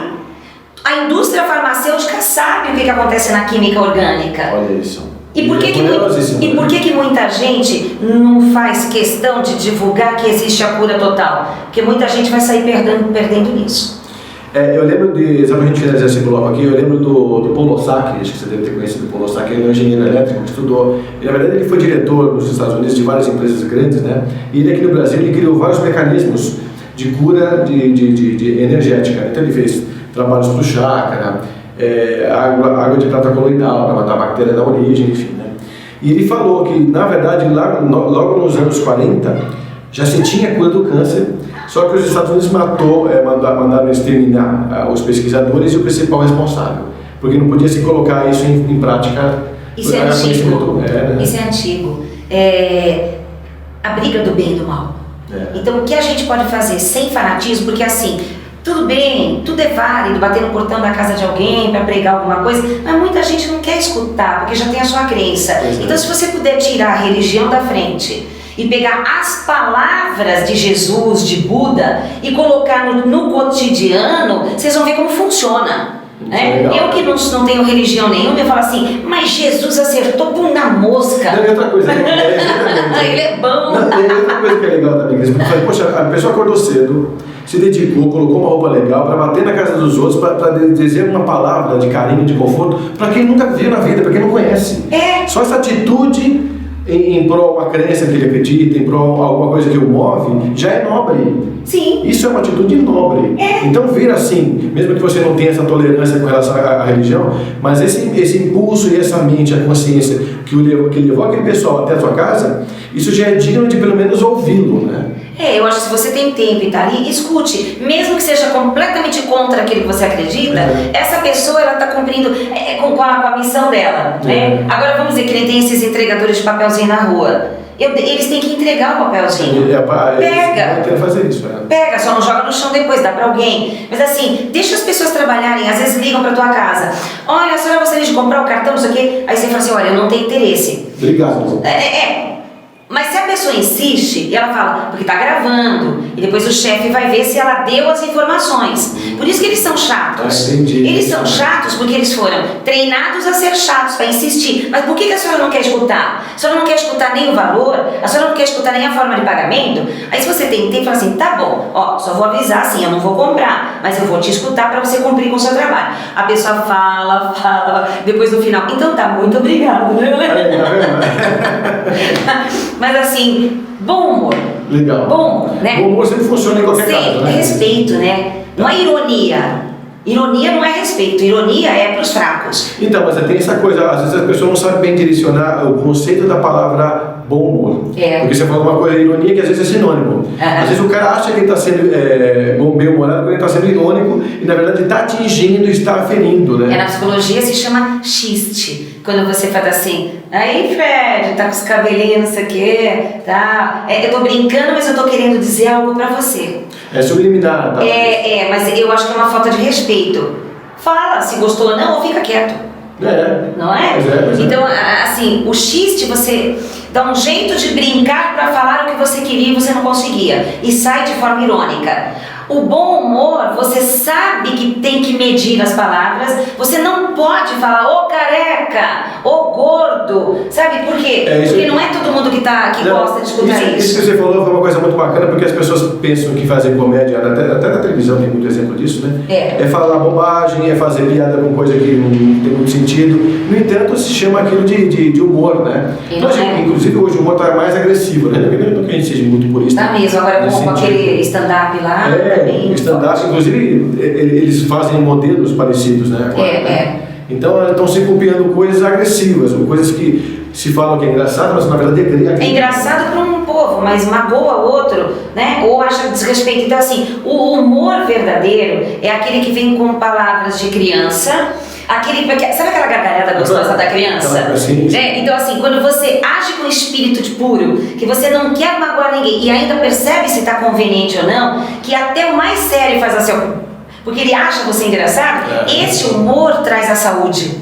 A indústria farmacêutica sabe o que acontece na química orgânica. Olha isso. E por que muita gente não faz questão de divulgar que existe a cura total? Porque muita gente vai sair perdendo nisso. Eu lembro só pra gente finalizar esse bloco aqui, eu lembro do Paul Osaki, acho que você deve ter conhecido o Paul Osaki, ele é um engenheiro elétrico que estudou, e na verdade ele foi diretor nos Estados Unidos de várias empresas grandes, né? E ele aqui no Brasil, ele criou vários mecanismos de cura de energética. Então ele fez trabalhos para o chácara, água de prata coloidal para matar a bactéria da origem, enfim, né? E ele falou que, na verdade, logo nos anos 40, já se tinha cura do câncer, só que os Estados Unidos mandaram exterminar os pesquisadores e o principal responsável, porque não podia se colocar isso em prática. Isso é antigo. Isso é antigo. A briga do bem e do mal. Então, o que a gente pode fazer sem fanatismo, porque assim, tudo bem, tudo é válido, bater no portão da casa de alguém para pregar alguma coisa, mas muita gente não quer escutar, porque já tem a sua crença. Então, se você puder tirar a religião da frente e pegar as palavras de Jesus, de Buda, e colocar no cotidiano, vocês vão ver como funciona. Eu que não tenho religião nenhuma, eu falo assim, mas Jesus acertou na mosca. Não, e outra coisa, ele é bom. E outra coisa que é legal também, porque poxa, a pessoa acordou cedo, se dedicou, colocou uma roupa legal para bater na casa dos outros, para dizer uma palavra de carinho, de conforto, para quem nunca viu na vida, para quem não conhece. Só essa atitude em prol uma crença que ele acredita, em prol alguma coisa que o move, já é nobre. Sim. Isso é uma atitude nobre. Então vir assim, mesmo que você não tenha essa tolerância com relação à religião, mas esse impulso e essa mente, a consciência que levou aquele pessoal até a sua casa, isso já é digno de pelo menos ouvi-lo, né? Eu acho que se você tem tempo e tá ali, escute. Mesmo que seja completamente contra aquilo que você acredita, essa pessoa, ela tá cumprindo com a missão dela, né? Agora vamos dizer que nem tem esses entregadores de papelzinho na rua. Eles têm que entregar o papelzinho. Pega. Eu fazer isso, Pega, só não joga no chão depois, dá pra alguém. Mas assim, deixa as pessoas trabalharem, às vezes ligam pra tua casa. Olha, a senhora gostaria de comprar o cartão, não sei o quê. Aí você fala assim, olha, eu não tenho interesse. Obrigado. Mas se a pessoa insiste, e ela fala, porque tá gravando, e depois o chefe vai ver se ela deu as informações. Por isso que eles são chatos. Eles são chatos porque eles foram treinados a ser chatos, para insistir. Mas por que a senhora não quer escutar? A senhora não quer escutar nem o valor? A senhora não quer escutar nem a forma de pagamento? Aí se você tem tempo, fala assim, tá bom, só vou avisar assim, eu não vou comprar, mas eu vou te escutar para você cumprir com o seu trabalho. A pessoa fala, depois no final, então tá, muito obrigado, né? Mas assim, bom humor. Legal. Bom, né? O humor sempre funciona em qualquer caso, né? Respeito, né? Não é ironia. Ironia não é respeito, ironia é para os fracos. Então, mas tem essa coisa, às vezes as pessoas não sabem bem direcionar o conceito da palavra bom humor. É. Porque você fala uma coisa, ironia, que às vezes é sinônimo. Às vezes o cara acha que ele está sendo bem-humorado quando ele está sendo irônico e na verdade está atingindo, está ferindo, né? Na psicologia se chama xiste. Quando você faz assim, aí Fred, tá com os cabelinhos, não sei o quê, tá? Eu tô brincando, mas eu tô querendo dizer algo pra você. É subliminar, tá? Mas eu acho que é uma falta de respeito. Fala se gostou ou não, ou fica quieto. Não é? Mas então, assim, o xiste você dá um jeito de brincar para falar o que você queria e você não conseguia. E sai de forma irônica. O bom humor, você sabe que tem que medir as palavras. Você não pode falar, ô careca, ô gordo. Sabe por quê? Porque não é todo mundo que gosta de escutar isso. Isso que você falou foi uma coisa muito bacana, porque as pessoas pensam que fazer comédia, até na televisão tem muito exemplo disso, né? É falar bobagem, é fazer piada com coisa que não tem muito sentido. No entanto, se chama aquilo de humor, né? Inclusive hoje o humor está mais agressivo, né? Não que a gente seja muito purista. Tá mesmo, agora com aquele stand-up lá. Stand-up, inclusive, eles fazem modelos parecidos, né? Agora, Então, estão se copiando coisas agressivas, ou coisas que se falam que é engraçado, mas na verdade é engraçado para um povo, mas magoa outro, né? Ou acha desrespeito. Então, assim, o humor verdadeiro é aquele que vem com palavras de criança. Sabe aquela gargalhada gostosa da criança? Então assim, quando você age com espírito de puro, que você não quer magoar ninguém e ainda percebe se está conveniente ou não, que até o mais sério faz assim, porque ele acha você engraçado, esse humor traz a saúde.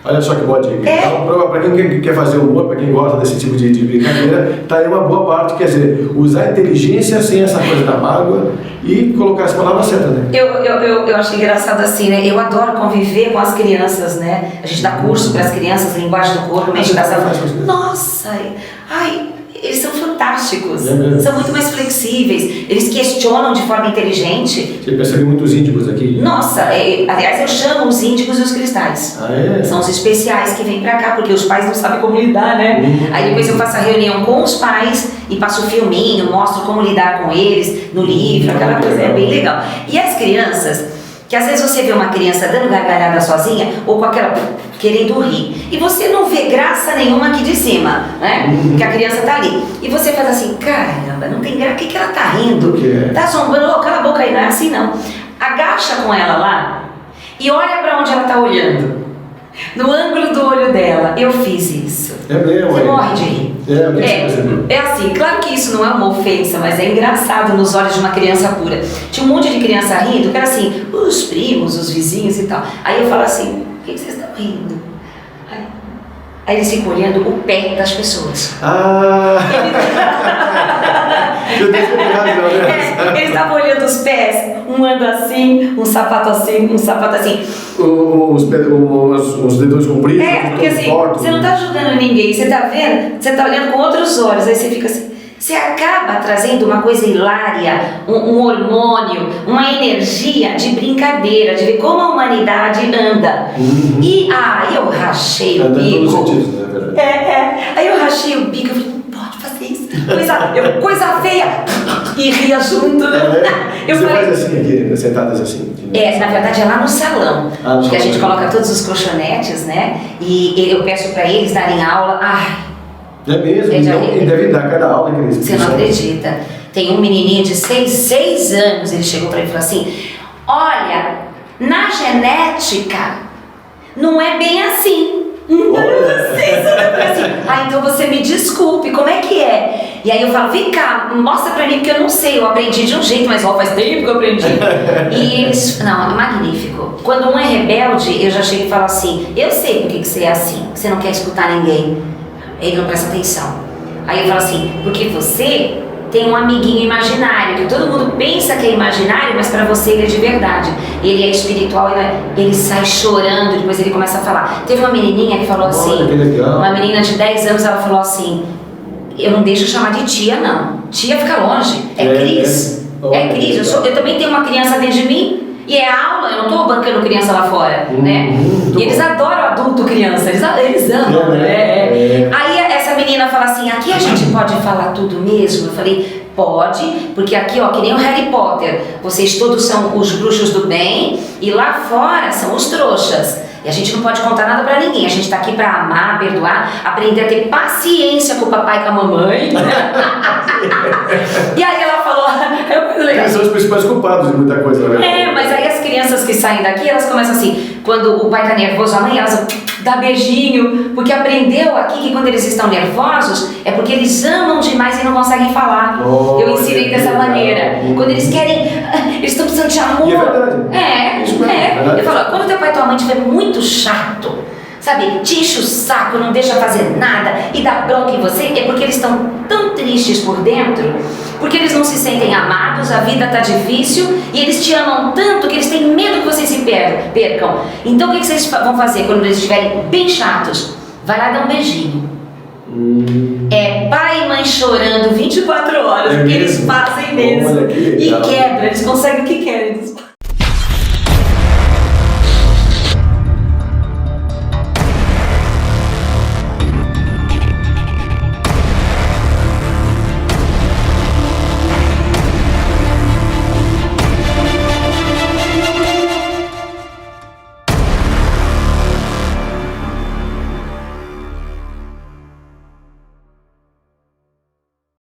Olha só que boa dica. Então, para quem quer fazer humor, para quem gosta desse tipo de brincadeira, tá aí uma boa parte, quer dizer, usar a inteligência sem essa coisa da mágoa e colocar as palavras certas, né? Eu acho engraçado assim, né? Eu adoro conviver com as crianças, né? A gente dá curso para as crianças, linguagem do corpo, meditação. Nossa, eles são fantásticos, são muito mais flexíveis, eles questionam de forma inteligente. Você percebe muitos índigos aqui? Nossa, aliás eu chamo os índigos e os cristais. São os especiais que vêm pra cá, porque os pais não sabem como lidar, né? Aí depois eu faço a reunião com os pais e passo o filminho, mostro como lidar com eles no livro, aquela coisa é bem legal. E as crianças, que às vezes você vê uma criança dando gargalhada sozinha ou com aquela querendo rir e você não vê graça nenhuma aqui de cima, né? Que a criança tá ali e você faz assim, caramba, não tem graça, o que ela tá rindo? Tá zombando, cala a boca aí, não é assim não. Agacha com ela lá e olha pra onde ela tá olhando, no ângulo do olho dela. Eu fiz isso. Você morre de rir. É assim, claro que isso não é uma ofensa, mas é engraçado nos olhos de uma criança pura. Tinha um monte de criança rindo, que era assim, os primos, os vizinhos e tal. Aí eu falo assim, por que vocês estão rindo? Aí eles ficam olhando o pé das pessoas. Eles estavam olhando os pés, um anda assim, um sapato assim, um sapato assim. Os dedos compridos. Porque assim, você não está ajudando ninguém, você está vendo, você está olhando com outros olhos, aí você fica assim. Você acaba trazendo uma coisa hilária, um hormônio, uma energia de brincadeira, de ver como a humanidade anda. E aí eu rachei o bico. Aí eu rachei o bico, eu falei, não pode fazer isso. Coisa feia. E ria junto, né? Você faz assim aqui, sentadas assim? Na verdade é lá no salão, que a gente coloca todos os colchonetes, né? E eu peço para eles darem aula. É mesmo? E deve dar cada aula, Cris. Você não acredita. Tem um menininho de 6 anos, ele chegou para mim e falou assim, olha, na genética não é bem assim. Então você me desculpe, como é que é? E aí eu falo, vem cá, mostra pra mim, porque eu não sei, eu aprendi de um jeito, mas faz tempo que eu aprendi. E eles, não, é magnífico. Quando um é rebelde, eu já chego e falo assim, eu sei por que você é assim, você não quer escutar ninguém. Ele não presta atenção. Aí eu falo assim, porque você tem um amiguinho imaginário, que todo mundo pensa que é imaginário, mas pra você ele é de verdade. Ele é espiritual, ele sai chorando, depois ele começa a falar. Teve uma menininha que falou assim, uma menina de 10 anos, ela falou assim, eu não deixo chamar de tia não, tia fica longe, é Cris, Cris, eu também tenho uma criança dentro de mim, e é aula, eu não tô bancando criança lá fora, né? E eles adoram adulto criança, eles amam, né? Aí essa menina fala assim, aqui a gente pode falar tudo mesmo? Eu falei, pode, porque aqui, ó, que nem o Harry Potter, vocês todos são os bruxos do bem e lá fora são os trouxas. E a gente não pode contar nada pra ninguém. A gente tá aqui pra amar, perdoar, aprender a ter paciência com o papai e com a mamãe. E aí ela falou, é muito legal. Eles são os principais culpados de muita coisa, né? Mas aí as crianças que saem daqui, elas começam assim, quando o pai tá nervoso, a mãe, elas dá beijinho, porque aprendeu aqui que quando eles estão nervosos, é porque eles amam demais e não conseguem falar. Eu ensinei dessa maneira. Quando eles querem, eles estão precisando de amor. E é verdade. Isso mesmo, é verdade. Eu falo, quando teu pai e tua mãe estiver muito chato, sabe, te enche o saco, não deixa fazer nada e dá bronca em você, é porque eles estão tão tristes por dentro, porque eles não se sentem amados, a vida tá difícil e eles te amam tanto que eles têm medo que vocês se percam. Então o que vocês vão fazer quando eles estiverem bem chatos? Vai lá dar um beijinho. É pai e mãe chorando 24 horas, porque eles fazem mesmo. E quebra, eles conseguem o que querem.